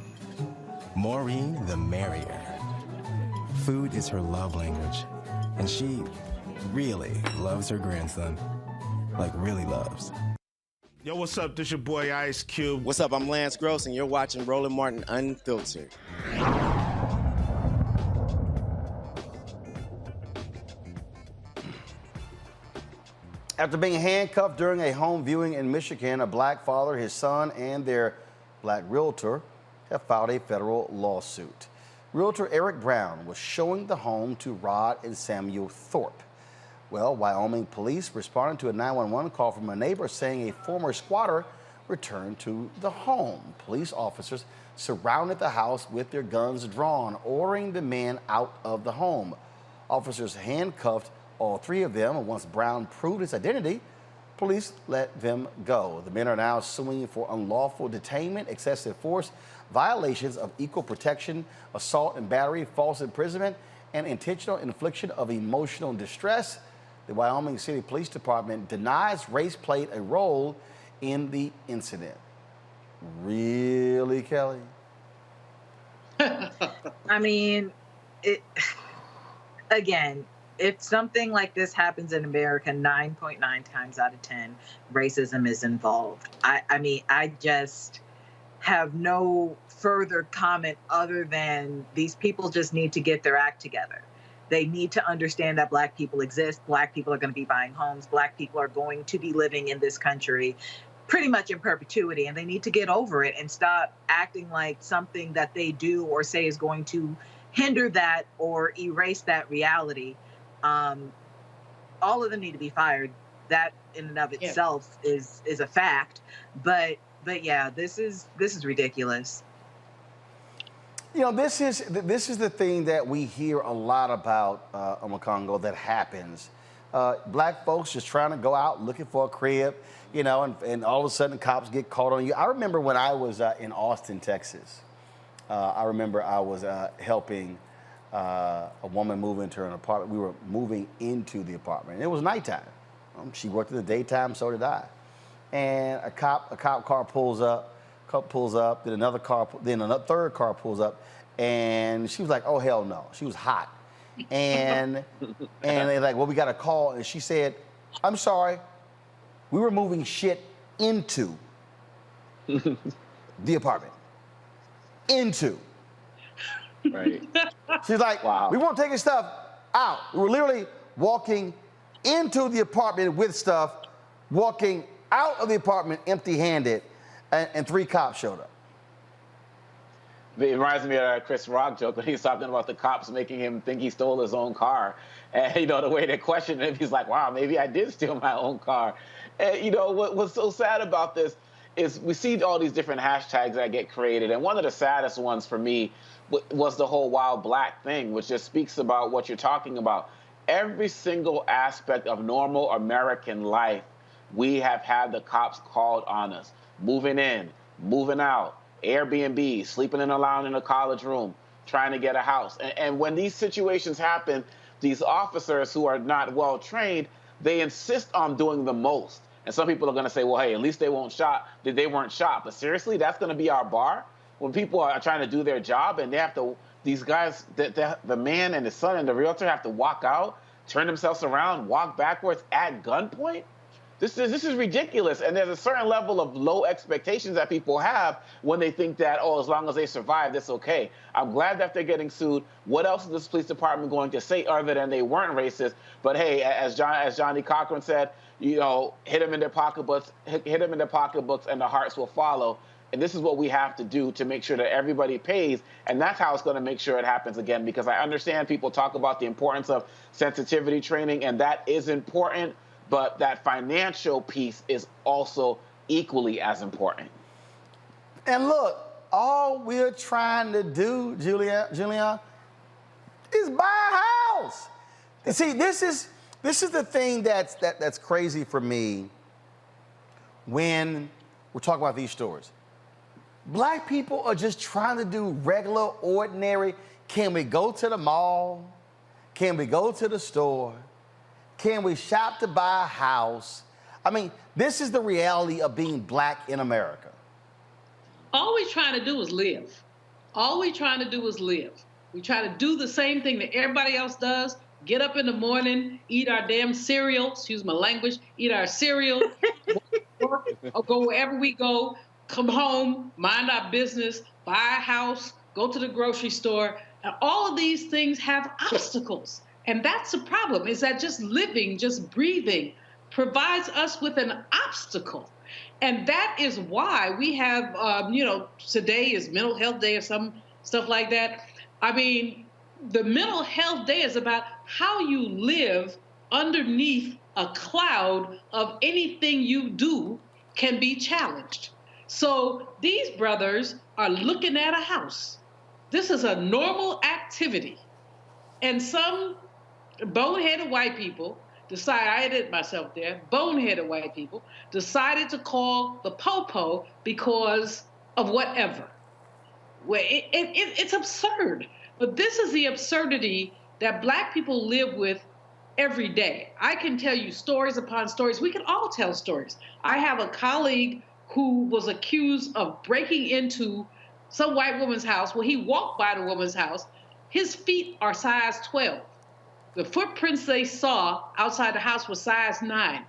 Maureen the Merrier. Food is her love language, and she really loves her grandson. Like, really loves. Yo, what's up? This your boy Ice Cube. What's up? I'm Lance Gross, and you're watching Roland Martin Unfiltered. After being handcuffed during a home viewing in Michigan, a Black father, his son, and their Black realtor have filed a federal lawsuit. Realtor Eric Brown was showing the home to Rod and Samuel Thorpe. Well, Wyoming police responded to a 911 call from a neighbor saying a former squatter returned to the home. Police officers surrounded the house with their guns drawn, ordering the men out of the home. Officers handcuffed all three of them, and once Brown proved his identity, police let them go. The men are now suing for unlawful detainment, excessive force, violations of equal protection, assault and battery, false imprisonment, and intentional infliction of emotional distress. The Wyoming City Police Department denies race played a role in the incident. Really, Kelly? I mean, again, if something like this happens in America, 9.9 times out of 10, racism is involved. I mean, I just have no further comment other than these people just need to get their act together. They need to understand that Black people exist. Black people are going to be buying homes. Black people are going to be living in this country. pretty much in perpetuity, and they need to get over it and stop acting like something that they do or say is going to hinder that or erase that reality. All of them need to be fired. That in and of itself is a fact. But yeah, this is ridiculous. You know, this is the thing that we hear a lot about Congo that happens. Black folks just trying to go out looking for a crib, you know, and all of a sudden cops get caught on you. I remember when I was in Austin, Texas. I remember I was helping a woman move into an apartment. We were moving into the apartment. It was nighttime. She worked in the daytime, so did I. And a cop car pulls up. Then another car, then a third car pulls up, and she was like, "Oh hell no!" She was hot, and they're like, "Well, we got a call," and she said, "I'm sorry, we were moving shit into the apartment, into." Right. She's like, "Wow, we weren't taking stuff out. We were literally walking into the apartment with stuff, walking out of the apartment empty-handed." And 3 cops showed up. It reminds me of that Chris Rock joke when he's talking about the cops making him think he stole his own car. And, you know, the way they question him, he's like, wow, maybe I did steal my own car. And, you know, what's so sad about this is we see all these different hashtags that get created. And one of the saddest ones for me was the whole wild black thing, which just speaks about what you're talking about. Every single aspect of normal American life, we have had the cops called on us. Moving in, moving out, Airbnb, sleeping in a lounge in a college room, trying to get a house. And when these situations happen, these officers who are not well trained, they insist on doing the most. And some people are going to say, well, hey, at least they weren't shot. But seriously, that's going to be our bar? When people are trying to do their job and they have to, these guys, the man and his son and the realtor have to walk out, turn themselves around, walk backwards at gunpoint? This is ridiculous, and there's a certain level of low expectations that people have when they think that, oh, as long as they survive, that's okay. I'm glad that they're getting sued. What else is this police department going to say other than they weren't racist? But hey, as Johnny Cochran said, you know, hit them in their pocketbooks, and the hearts will follow. And this is what we have to do to make sure that everybody pays, and that's how it's going to make sure it happens again. Because I understand people talk about the importance of sensitivity training, and that is important. But that financial piece is also equally as important. And look, all we're trying to do, Julia, is buy a house. See, this is the thing that's crazy for me when we're talking about these stories. Black people are just trying to do regular, ordinary. Can we go to the mall? Can we go to the store? Can we shop to buy a house? I mean, this is the reality of being black in America. All we're trying to do is live. All we're trying to do is live. We try to do the same thing that everybody else does. Get up in the morning, eat our damn cereal, excuse my language, eat our cereal, work, or go wherever we go, come home, mind our business, buy a house, go to the grocery store. And all of these things have obstacles. And that's the problem, is that just living, just breathing, provides us with an obstacle. And that is why we have, you know, today is Mental Health Day or some stuff like that. I mean, the Mental Health Day is about how you live underneath a cloud of anything you do can be challenged. So these brothers are looking at a house. This is a normal activity. And some boneheaded white people decided, I edit myself there, boneheaded white people decided to call the popo because of whatever. Well, it's absurd. But this is the absurdity that black people live with every day. I can tell you stories upon stories. We can all tell stories. I have a colleague who was accused of breaking into some white woman's house. Well, he walked by the woman's house. His feet are size 12. The footprints they saw outside the house were size 9,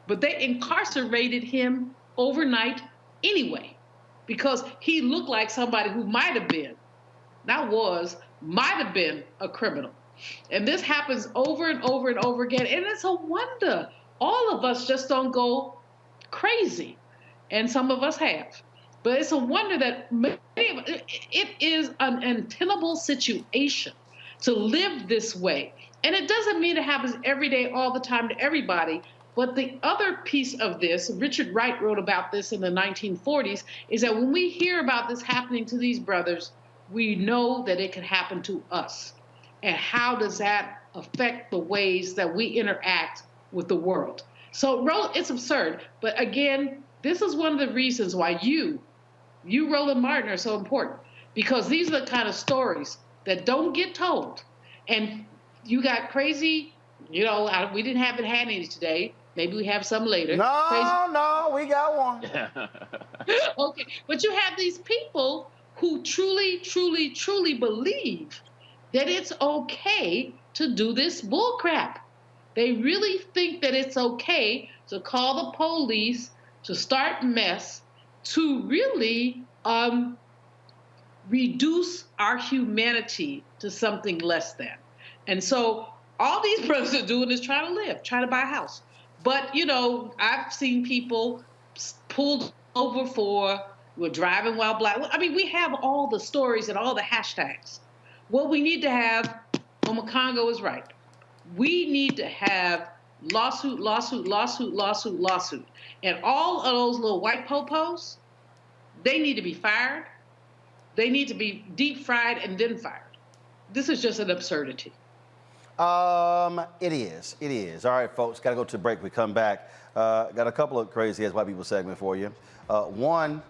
but they incarcerated him overnight anyway, because he looked like somebody who might have been a criminal. And this happens over and over and over again. And it's a wonder all of us just don't go crazy. and some of us have. But it's a wonder that it is an untenable situation to live this way. And it doesn't mean it happens every day, all the time to everybody. But the other piece of this, Richard Wright wrote about this in the 1940s, is that when we hear about this happening to these brothers, we know that it can happen to us. And how does that affect the ways that we interact with the world? So it's absurd. But again, this is one of the reasons why you, Roland Martin, are so important. Because these are the kind of stories that don't get told. And you got crazy, we didn't have any today. Maybe we have some later. No, we got one. Okay, but you have these people who truly, truly, truly believe that it's okay to do this bull crap. They really think that it's okay to call the police, to start mess, to really reduce our humanity to something less than. And so all these brothers are doing is trying to live, trying to buy a house. But, I've seen people pulled over we're driving while black. I mean, we have all the stories and all the hashtags. What we need to have, Congo is right. We need to have lawsuit, lawsuit, lawsuit, lawsuit, lawsuit. And all of those little white popos, they need to be fired. They need to be deep fried and then fired. This is just an absurdity. It is. All right, folks, got to go to the break. We come back. Got a couple of crazy as white people segment for you. One,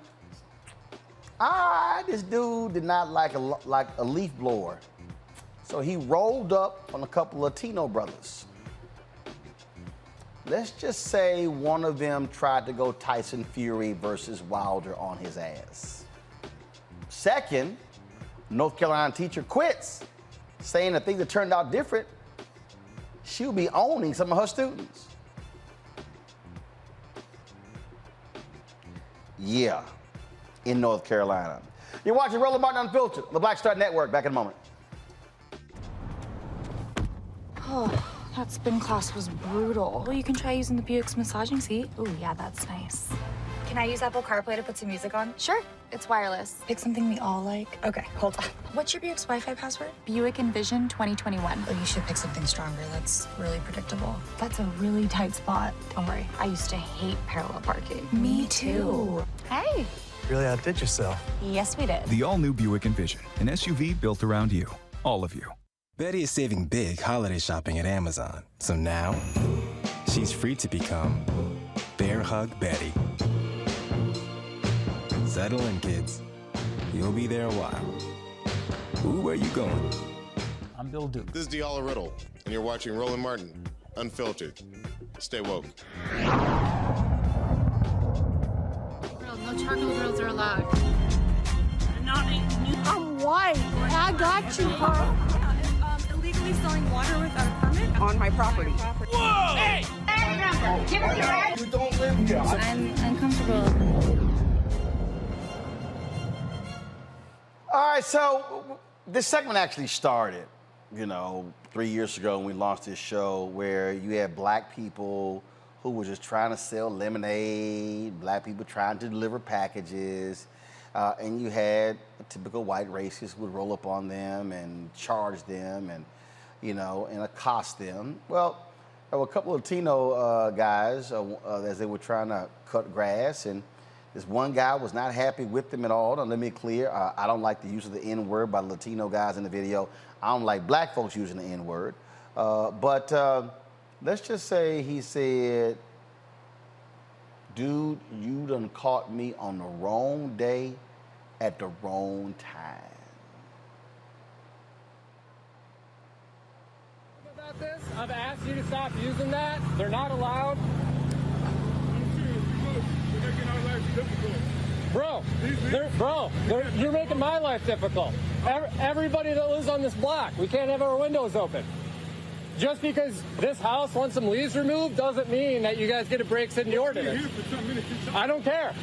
this dude did not like a leaf blower. So he rolled up on a couple of Latino brothers. Let's just say one of them tried to go Tyson Fury versus Wilder on his ass. Second, North Carolina teacher quits, saying that things that turned out different, she'll be owning some of her students. Yeah, in North Carolina. You're watching Roland Martin Unfiltered, the Black Star Network. Back in a moment. Oh, that spin class was brutal. Well, you can try using the Buick's massaging seat. Ooh, yeah, that's nice. Can I use Apple CarPlay to put some music on? Sure, it's wireless. Pick something we all like. Okay, hold on. What's your Buick's Wi-Fi password? Buick Envision 2021. Oh, you should pick something stronger. That's really predictable. That's a really tight spot. Don't worry, I used to hate parallel parking. Me too. Hey. Really outdid yourself. Yes, we did. The all-new Buick Envision, an SUV built around you, all of you. Betty is saving big holiday shopping at Amazon. So now, she's free to become Bear Hug Betty. Settle in, kids. You'll be there a while. Ooh, where you going? I'm Bill Duke. This is Diala Riddle, and you're watching Roland Martin Unfiltered. Stay woke. No charcoal grills are allowed. I'm white. I got you, Carl. Illegally selling water without a permit on my property. Whoa! Hey! Give us your right. You don't live here. I'm uncomfortable. All right, so this segment actually started, 3 years ago when we launched this show, where you had black people who were just trying to sell lemonade, black people trying to deliver packages, and you had a typical white racist who would roll up on them and charge them and, and accost them. Well, there were a couple of Latino guys as they were trying to cut grass, and this one guy was not happy with them at all. Now, let me be clear, I don't like the use of the N-word by the Latino guys in the video. I don't like black folks using the N-word. But let's just say he said, dude, you done caught me on the wrong day at the wrong time. About this, I've asked you to stop using that. They're not allowed. Bro, you're making my life difficult. Everybody that lives on this block, we can't have our windows open. Just because this house wants some leaves removed doesn't mean that you guys get to break city ordinance. I don't care.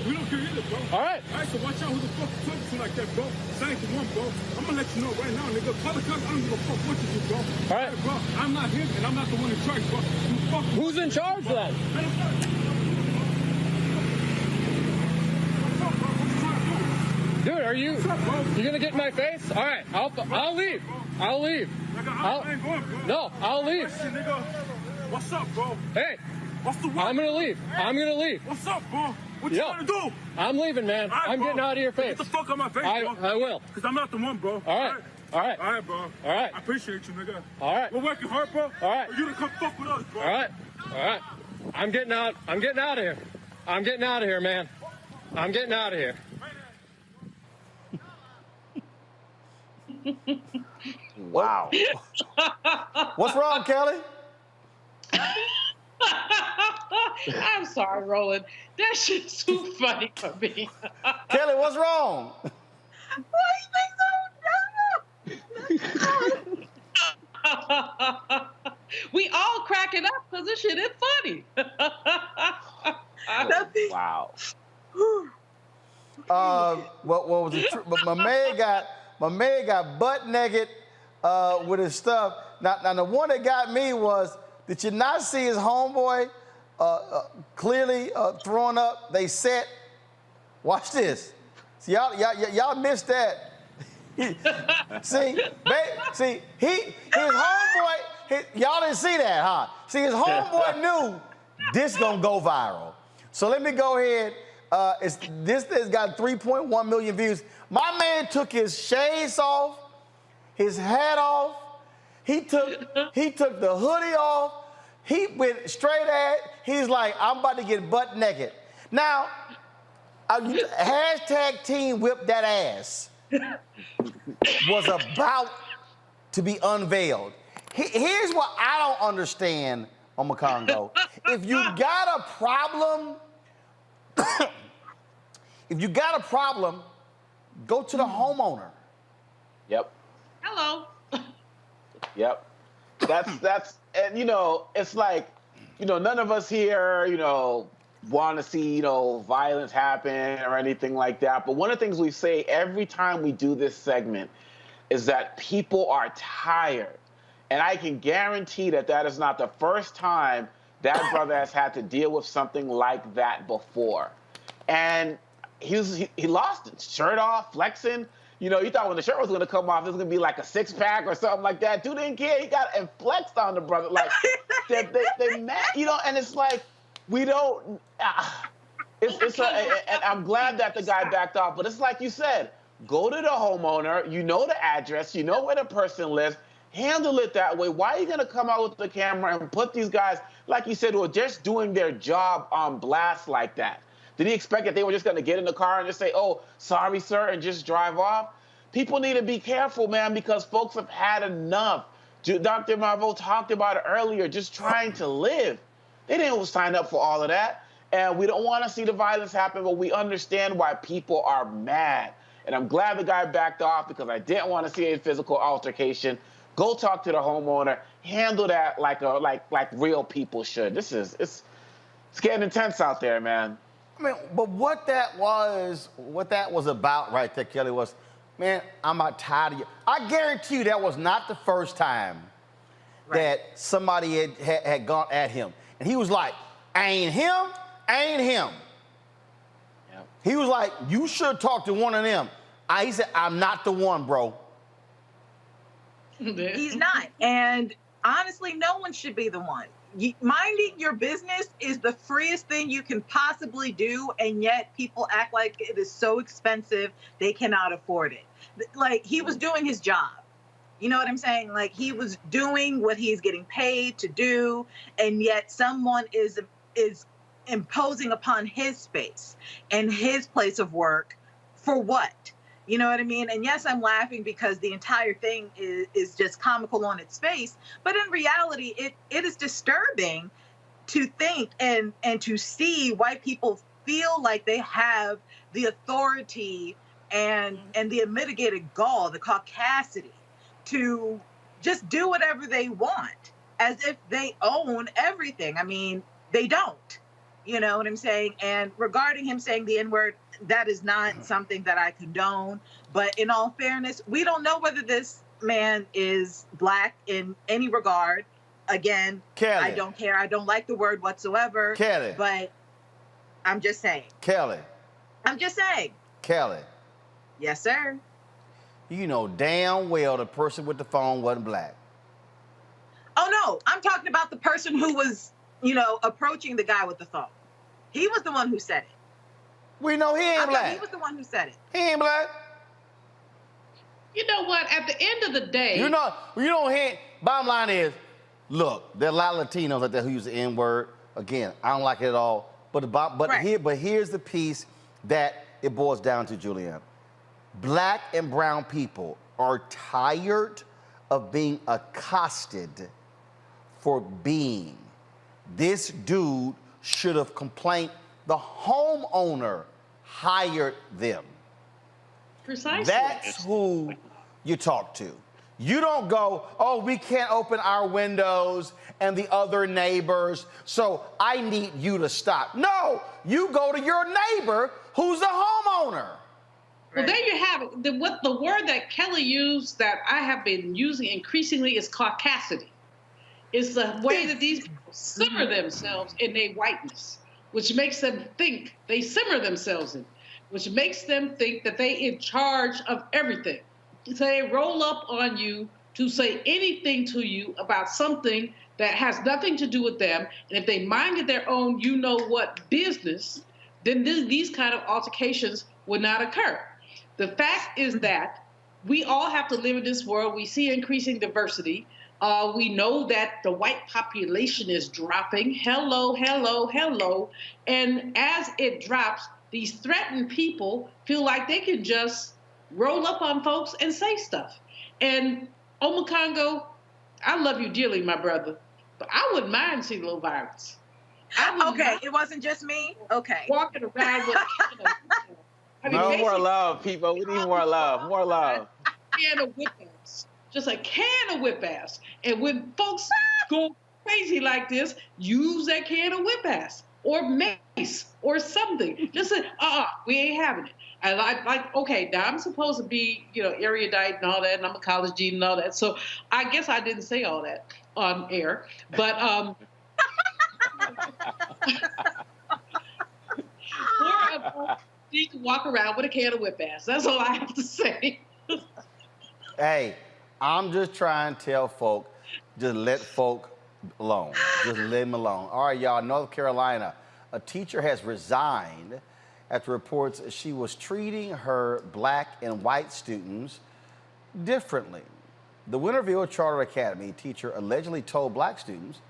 We don't care either, bro. All right. All right, so watch out who the fuck you talking to like that, bro. Thank you, one, bro. I'm gonna let you know right now, nigga. Call the cops. I don't give a fuck what you do, bro. All right, bro. I'm not him, and I'm not the one in charge, bro. You fuck. Who's in charge then? Dude, are you? What's up, bro? You gonna get in my face? All right, I'll leave. I'll leave. Nigga, I ain't going, bro. No, I'll leave. Listen, nigga. What's up, bro? Hey, what's the what? I'm gonna leave. I'm gonna leave. What's up, bro? What you trying to do? I'm leaving, man. Right, I'm bro. getting out of your face. Get the fuck out of my face, bro. I will. Because I'm not the one, bro. All right. All right. All right, bro. All right. I appreciate you, nigga. All right. We're working hard, bro. All right. You to come fuck with us, bro. All right. All right. I'm getting out. I'm getting out of here. I'm getting out of here, man. I'm getting out of here. Wow. What's wrong, Kelly? I'm sorry, Roland. That shit's too funny for me. Kelly, what's wrong? Why you think so? We all cracking up because this shit is funny. Wow. What was it? But my man got butt naked with his stuff. Now the one that got me was, did you not see his homeboy clearly throwing up? They set. Watch this. See, y'all missed that. See, his homeboy. Y'all didn't see that, huh? See, his homeboy knew this gonna go viral. So let me go ahead. This has got 3.1 million views. My man took his shades off, his hat off. He took the hoodie off. He went straight at. He's like, I'm about to get butt naked. Now, hashtag Team Whip That Ass was about to be unveiled. Here's what I don't understand on Makongo. If you got a problem, go to the homeowner. Yep. Hello. Yep. That's and you know, it's like, you know, none of us here, you know, want to see, you know, violence happen or anything like that. But one of the things we say every time we do this segment is that people are tired. And I can guarantee that that is not the first time that brother has had to deal with something like that before. And he lost it, shirt off, flexing. You know, you thought when the shirt was going to come off, it was going to be like a six-pack or something like that. Dude didn't care. He got and flexed on the brother. Like, they mad, you know, and it's like, we don't, and I'm glad that the guy backed off, but it's like you said, go to the homeowner, you know the address, you know where the person lives, handle it that way. Why are you going to come out with the camera and put these guys, like you said, who are just doing their job on blast like that? Did he expect that they were just going to get in the car and just say, oh, sorry, sir, and just drive off? People need to be careful, man, because folks have had enough. Dr. Marveau talked about it earlier, just trying to live. They didn't sign up for all of that. And we don't want to see the violence happen, but we understand why people are mad. And I'm glad the guy backed off because I didn't want to see a physical altercation. Go talk to the homeowner. Handle that like real people should. It's getting intense out there, man. I mean, but what that was about right there, Kelly, was, man, I'm not tired of you. I guarantee you that was not the first time that somebody had gone at him. And he was like, ain't him. Yep. He was like, you should talk to one of them. He said, I'm not the one, bro. He's not. And honestly, no one should be the one. Minding your business is the freest thing you can possibly do, and yet people act like it is so expensive they cannot afford it. Like, he was doing his job. You know what I'm saying? Like, he was doing what he's getting paid to do, and yet someone is imposing upon his space and his place of work for what? You know what I mean? And yes, I'm laughing because the entire thing is just comical on its face. But in reality, it is disturbing to think and to see why people feel like they have the authority and the unmitigated gall, the caucasity, to just do whatever they want as if they own everything. I mean, they don't. You know what I'm saying? And regarding him saying the N-word, that is not something that I condone. But in all fairness, we don't know whether this man is black in any regard. Again, Kelly. I don't care. I don't like the word whatsoever. Kelly. But I'm just saying. Kelly. I'm just saying. Kelly. Yes, sir. You know damn well the person with the phone wasn't black. Oh, no. I'm talking about the person who was, approaching the guy with the phone. He was the one who said it. We know he ain't black. He was the one who said it. He ain't black. You know what? At the end of the day... Bottom line is, look, there are a lot of Latinos out there who use the N-word. Again, I don't like it at all. But here's the piece that it boils down to, Julianne. Black and brown people are tired of being accosted for being. This dude should have complained. The homeowner hired them. Precisely. That's who you talk to. You don't go, oh, we can't open our windows and the other neighbors, so I need you to stop. No, you go to your neighbor who's the homeowner. Well, there you have it. The word that Kelly used that I have been using increasingly is caucasity. It's the way that these people simmer themselves in their whiteness, which makes them think they simmer themselves in, which makes them think that they in charge of everything. So they roll up on you to say anything to you about something that has nothing to do with them. And if they minded their own you-know-what business, then these kind of altercations would not occur. The fact is that we all have to live in this world. We see increasing diversity. We know that the white population is dropping. Hello, hello, hello. And as it drops, these threatened people feel like they can just roll up on folks and say stuff. And Omakongo, I love you dearly, my brother, but I wouldn't mind seeing a little violence. Okay, it wasn't just me? Okay. Walking around with no more love, people. We need more love. More love. Can of whip ass. Just a can of whip ass. And when folks go crazy like this, use that can of whip ass or mace or something. Just say, we ain't having it. And okay, now I'm supposed to be, erudite and all that, and I'm a college dean and all that. So I guess I didn't say all that on air. But more of us need to walk around with a can of whip ass. That's all I have to say. Hey, I'm just trying to tell folk, just let folk alone. Just let them alone. All right, y'all, North Carolina, a teacher has resigned after reports she was treating her black and white students differently. The Winterville Charter Academy teacher allegedly told black students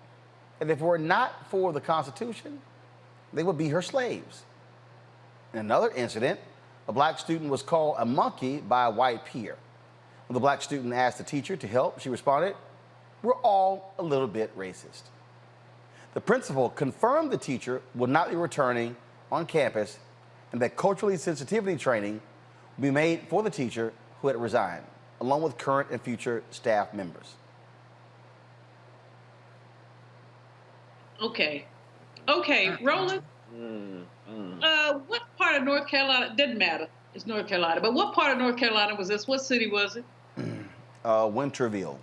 that if it were not for the Constitution, they would be her slaves. In another incident, a black student was called a monkey by a white peer. When the black student asked the teacher to help, she responded, "We're all a little bit racist." The principal confirmed the teacher will not be returning on campus and that culturally sensitivity training will be made for the teacher who had resigned, along with current and future staff members. Okay, Roland. What part of North Carolina? Didn't matter. It's North Carolina. But what part of North Carolina was this? What city was it? Winterville.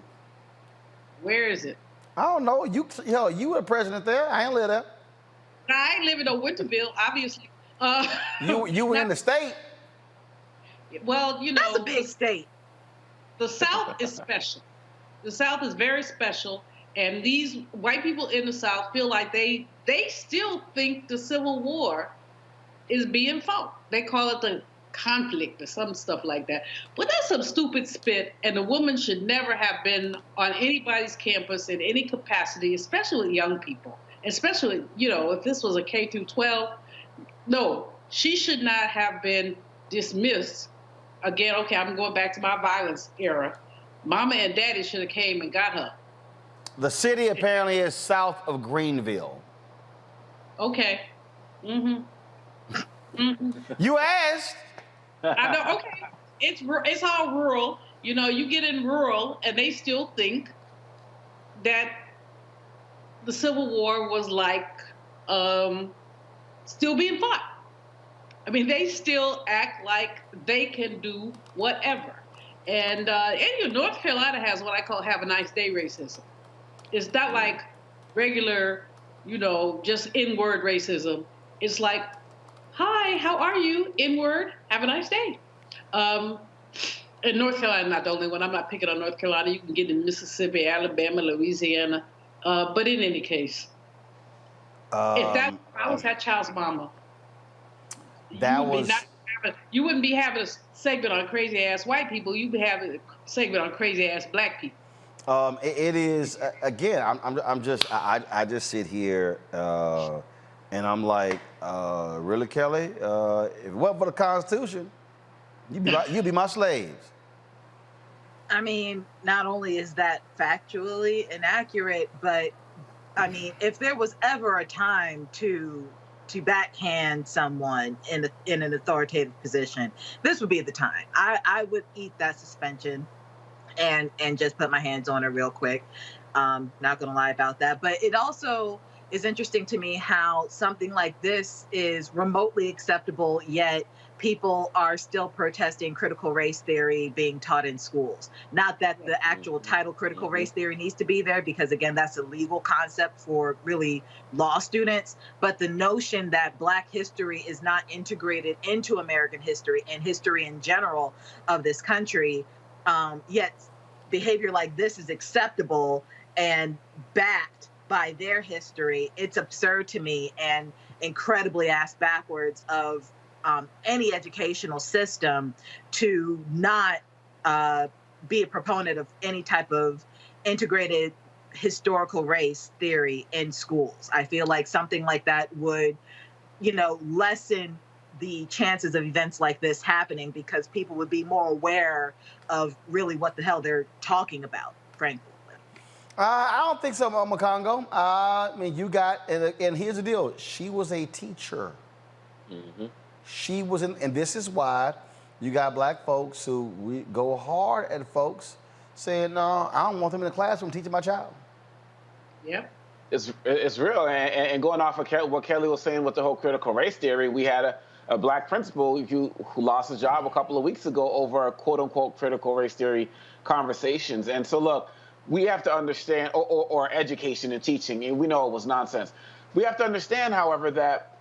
Where is it? I don't know. You were president there. I ain't live there. I ain't living on Winterville, obviously. You were in the state. Well, that's a big state. The South is special. The South is very special, and these white people in the South feel like they still think the Civil War is being fought. They call it the conflict or some stuff like that. But that's some stupid spit, and the woman should never have been on anybody's campus in any capacity, especially with young people. Especially, if this was a K through 12, no, she should not have been dismissed. Again, okay, I'm going back to my violence era. Mama and Daddy should have came and got her. The city apparently is south of Greenville. Okay. Mm-hmm. You asked. I know. Okay. It's all rural. You get in rural, and they still think that the Civil War was like still being fought. I mean, they still act like they can do whatever. And North Carolina has what I call have a nice day racism. It's not like regular, just N-word racism. It's like, hi, how are you? N-word, have a nice day. And North Carolina, not the only one. I'm not picking on North Carolina. You can get in Mississippi, Alabama, Louisiana. But in any case, if I was that child's mama, you wouldn't be having a segment on crazy ass white people. You'd be having a segment on crazy ass black people. It is again. I just sit here and I'm like, really, Kelly? If it wasn't for the Constitution, you'd be my slaves. I mean, not only is that factually inaccurate, but I mean, if there was ever a time to backhand someone in an authoritative position, this would be the time. I would eat that suspension and just put my hands on her real quick. Not gonna lie about that. But it also is interesting to me how something like this is remotely acceptable, yet people are still protesting critical race theory being taught in schools. Not that the actual title critical race theory needs to be there, because again, that's a legal concept for really law students, but the notion that Black history is not integrated into American history and history in general of this country, yet behavior like this is acceptable and backed by their history, it's absurd to me and incredibly ass backwards of any educational system to not be a proponent of any type of integrated historical race theory in schools. I feel like something like that would, lessen the chances of events like this happening, because people would be more aware of really what the hell they're talking about, frankly. I don't think so, Makongo. I mean, you got, and here's the deal. She was a teacher. Mm-hmm. She was in, and this is why you got Black folks who go hard at folks saying, no, I don't want them in the classroom teaching my child. Yep. It's real. And going off of what Kelly was saying with the whole critical race theory, we had a Black principal who lost his job a couple of weeks ago over quote unquote critical race theory conversations. And so look, we have to understand, or education and teaching, and we know it was nonsense. We have to understand, however, that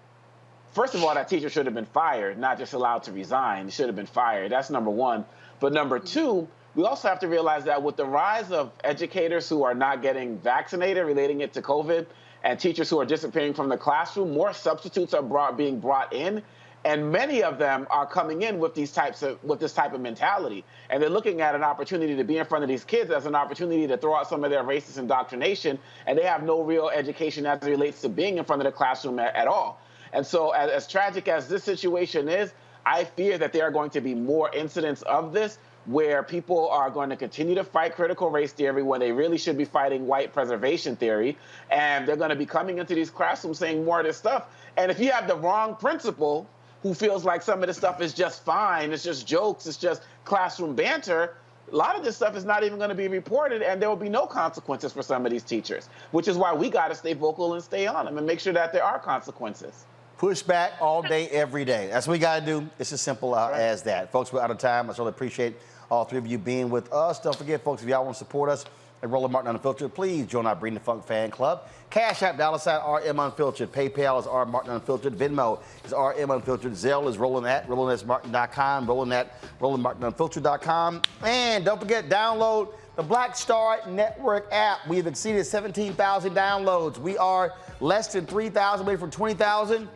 first of all, that teacher should have been fired, not just allowed to resign. He should have been fired. That's number one. But number two, we also have to realize that with the rise of educators who are not getting vaccinated, relating it to COVID, and teachers who are disappearing from the classroom, more substitutes are being brought in. And many of them are coming in with this type of mentality. And they're looking at an opportunity to be in front of these kids as an opportunity to throw out some of their racist indoctrination. And they have no real education as it relates to being in front of the classroom at all. And so as tragic as this situation is, I fear that there are going to be more incidents of this where people are going to continue to fight critical race theory when they really should be fighting white preservation theory. And they're going to be coming into these classrooms saying more of this stuff. And if you have the wrong principal who feels like some of this stuff is just fine, it's just jokes, it's just classroom banter, a lot of this stuff is not even going to be reported, and there will be no consequences for some of these teachers, which is why we got to stay vocal and stay on them and make sure that there are consequences. Push back all day, every day. That's what we got to do. It's as simple as that. Folks, we're out of time. I really appreciate all three of you being with us. Don't forget, folks, if y'all want to support us at Roland Martin Unfiltered, please join our Bring the Funk fan club. Cash App, $RM Unfiltered. PayPal is R Martin Unfiltered. Venmo is RM Unfiltered. Zelle is Roland at RolandSMartin.com. Roland at RolandMartinUnfiltered.com. And don't forget, download the Black Star Network app. We have exceeded 17,000 downloads. We are less than 3,000, waiting for 20,000.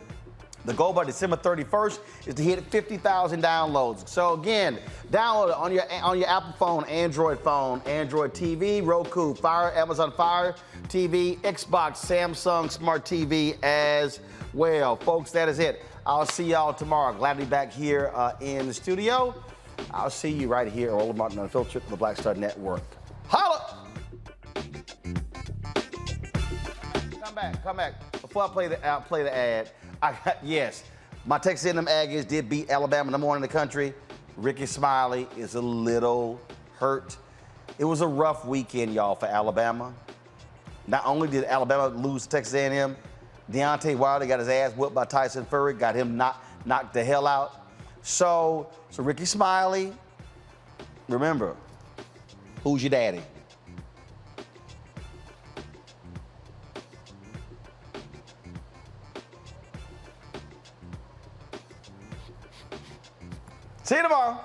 The goal by December 31st is to hit 50,000 downloads. So again, download it on your Apple phone, Android TV, Roku, Fire, Amazon Fire TV, Xbox, Samsung Smart TV as well. Folks, that is it. I'll see y'all tomorrow. Glad to be back here in the studio. I'll see you right here at Roland Martin Unfiltered, the Black Star Network. Holla! Come back. Before I play the ad, yes, my Texas A&M Aggies did beat Alabama, #1 in the country. Ricky Smiley is a little hurt. It was a rough weekend, y'all, for Alabama. Not only did Alabama lose to Texas A&M, Deontay Wilder got his ass whooped by Tyson Fury, got him knocked the hell out. So Ricky Smiley, remember, who's your daddy? See you tomorrow.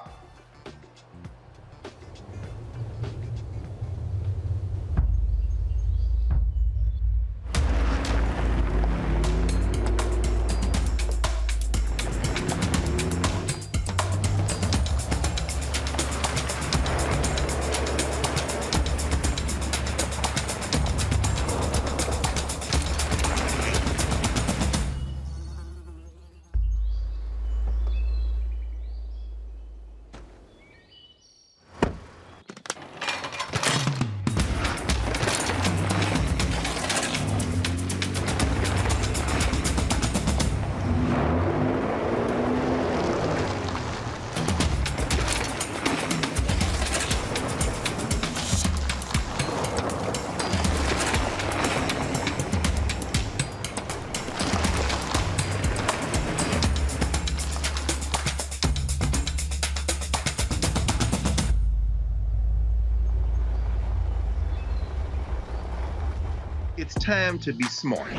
It's time to be smart.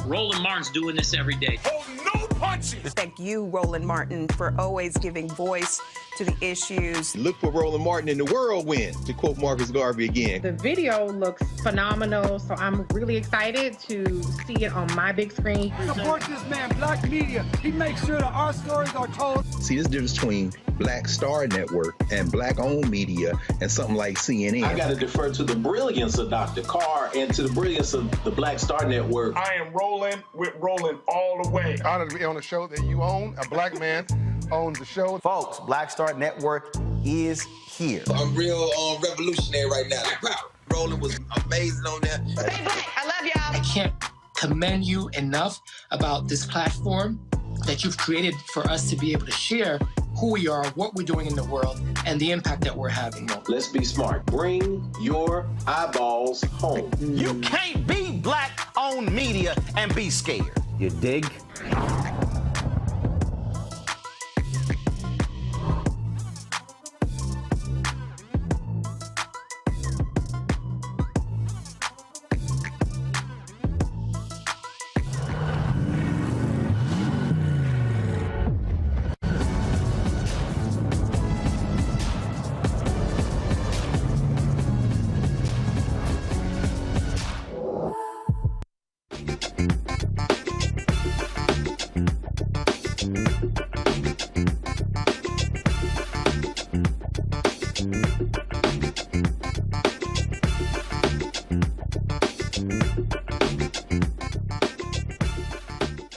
Roland Martin's doing this every day. Oh, no punches! Thank you, Roland Martin, for always giving voice to the issues. Look for Roland Martin in the whirlwind, to quote Marcus Garvey again. The video looks phenomenal, so I'm really excited to see it on my big screen. Support this man, Black Media. He makes sure that our stories are told. See, this difference between Black Star Network and Black-owned media and something like CNN. I got to defer to the brilliance of Dr. Carr and to the brilliance of the Black Star Network. I am rolling with Roland all the way. Honored to be on a show that you own. A black man owns the show. Folks, Black Star Network is here. I'm real revolutionary right now. Roland was amazing on there. Stay black. I love y'all. I can't commend you enough about this platform that you've created for us to be able to share who we are, what we're doing in the world, and the impact that we're having. Let's be smart. Bring your eyeballs home. You can't be Black-owned media and be scared. You dig?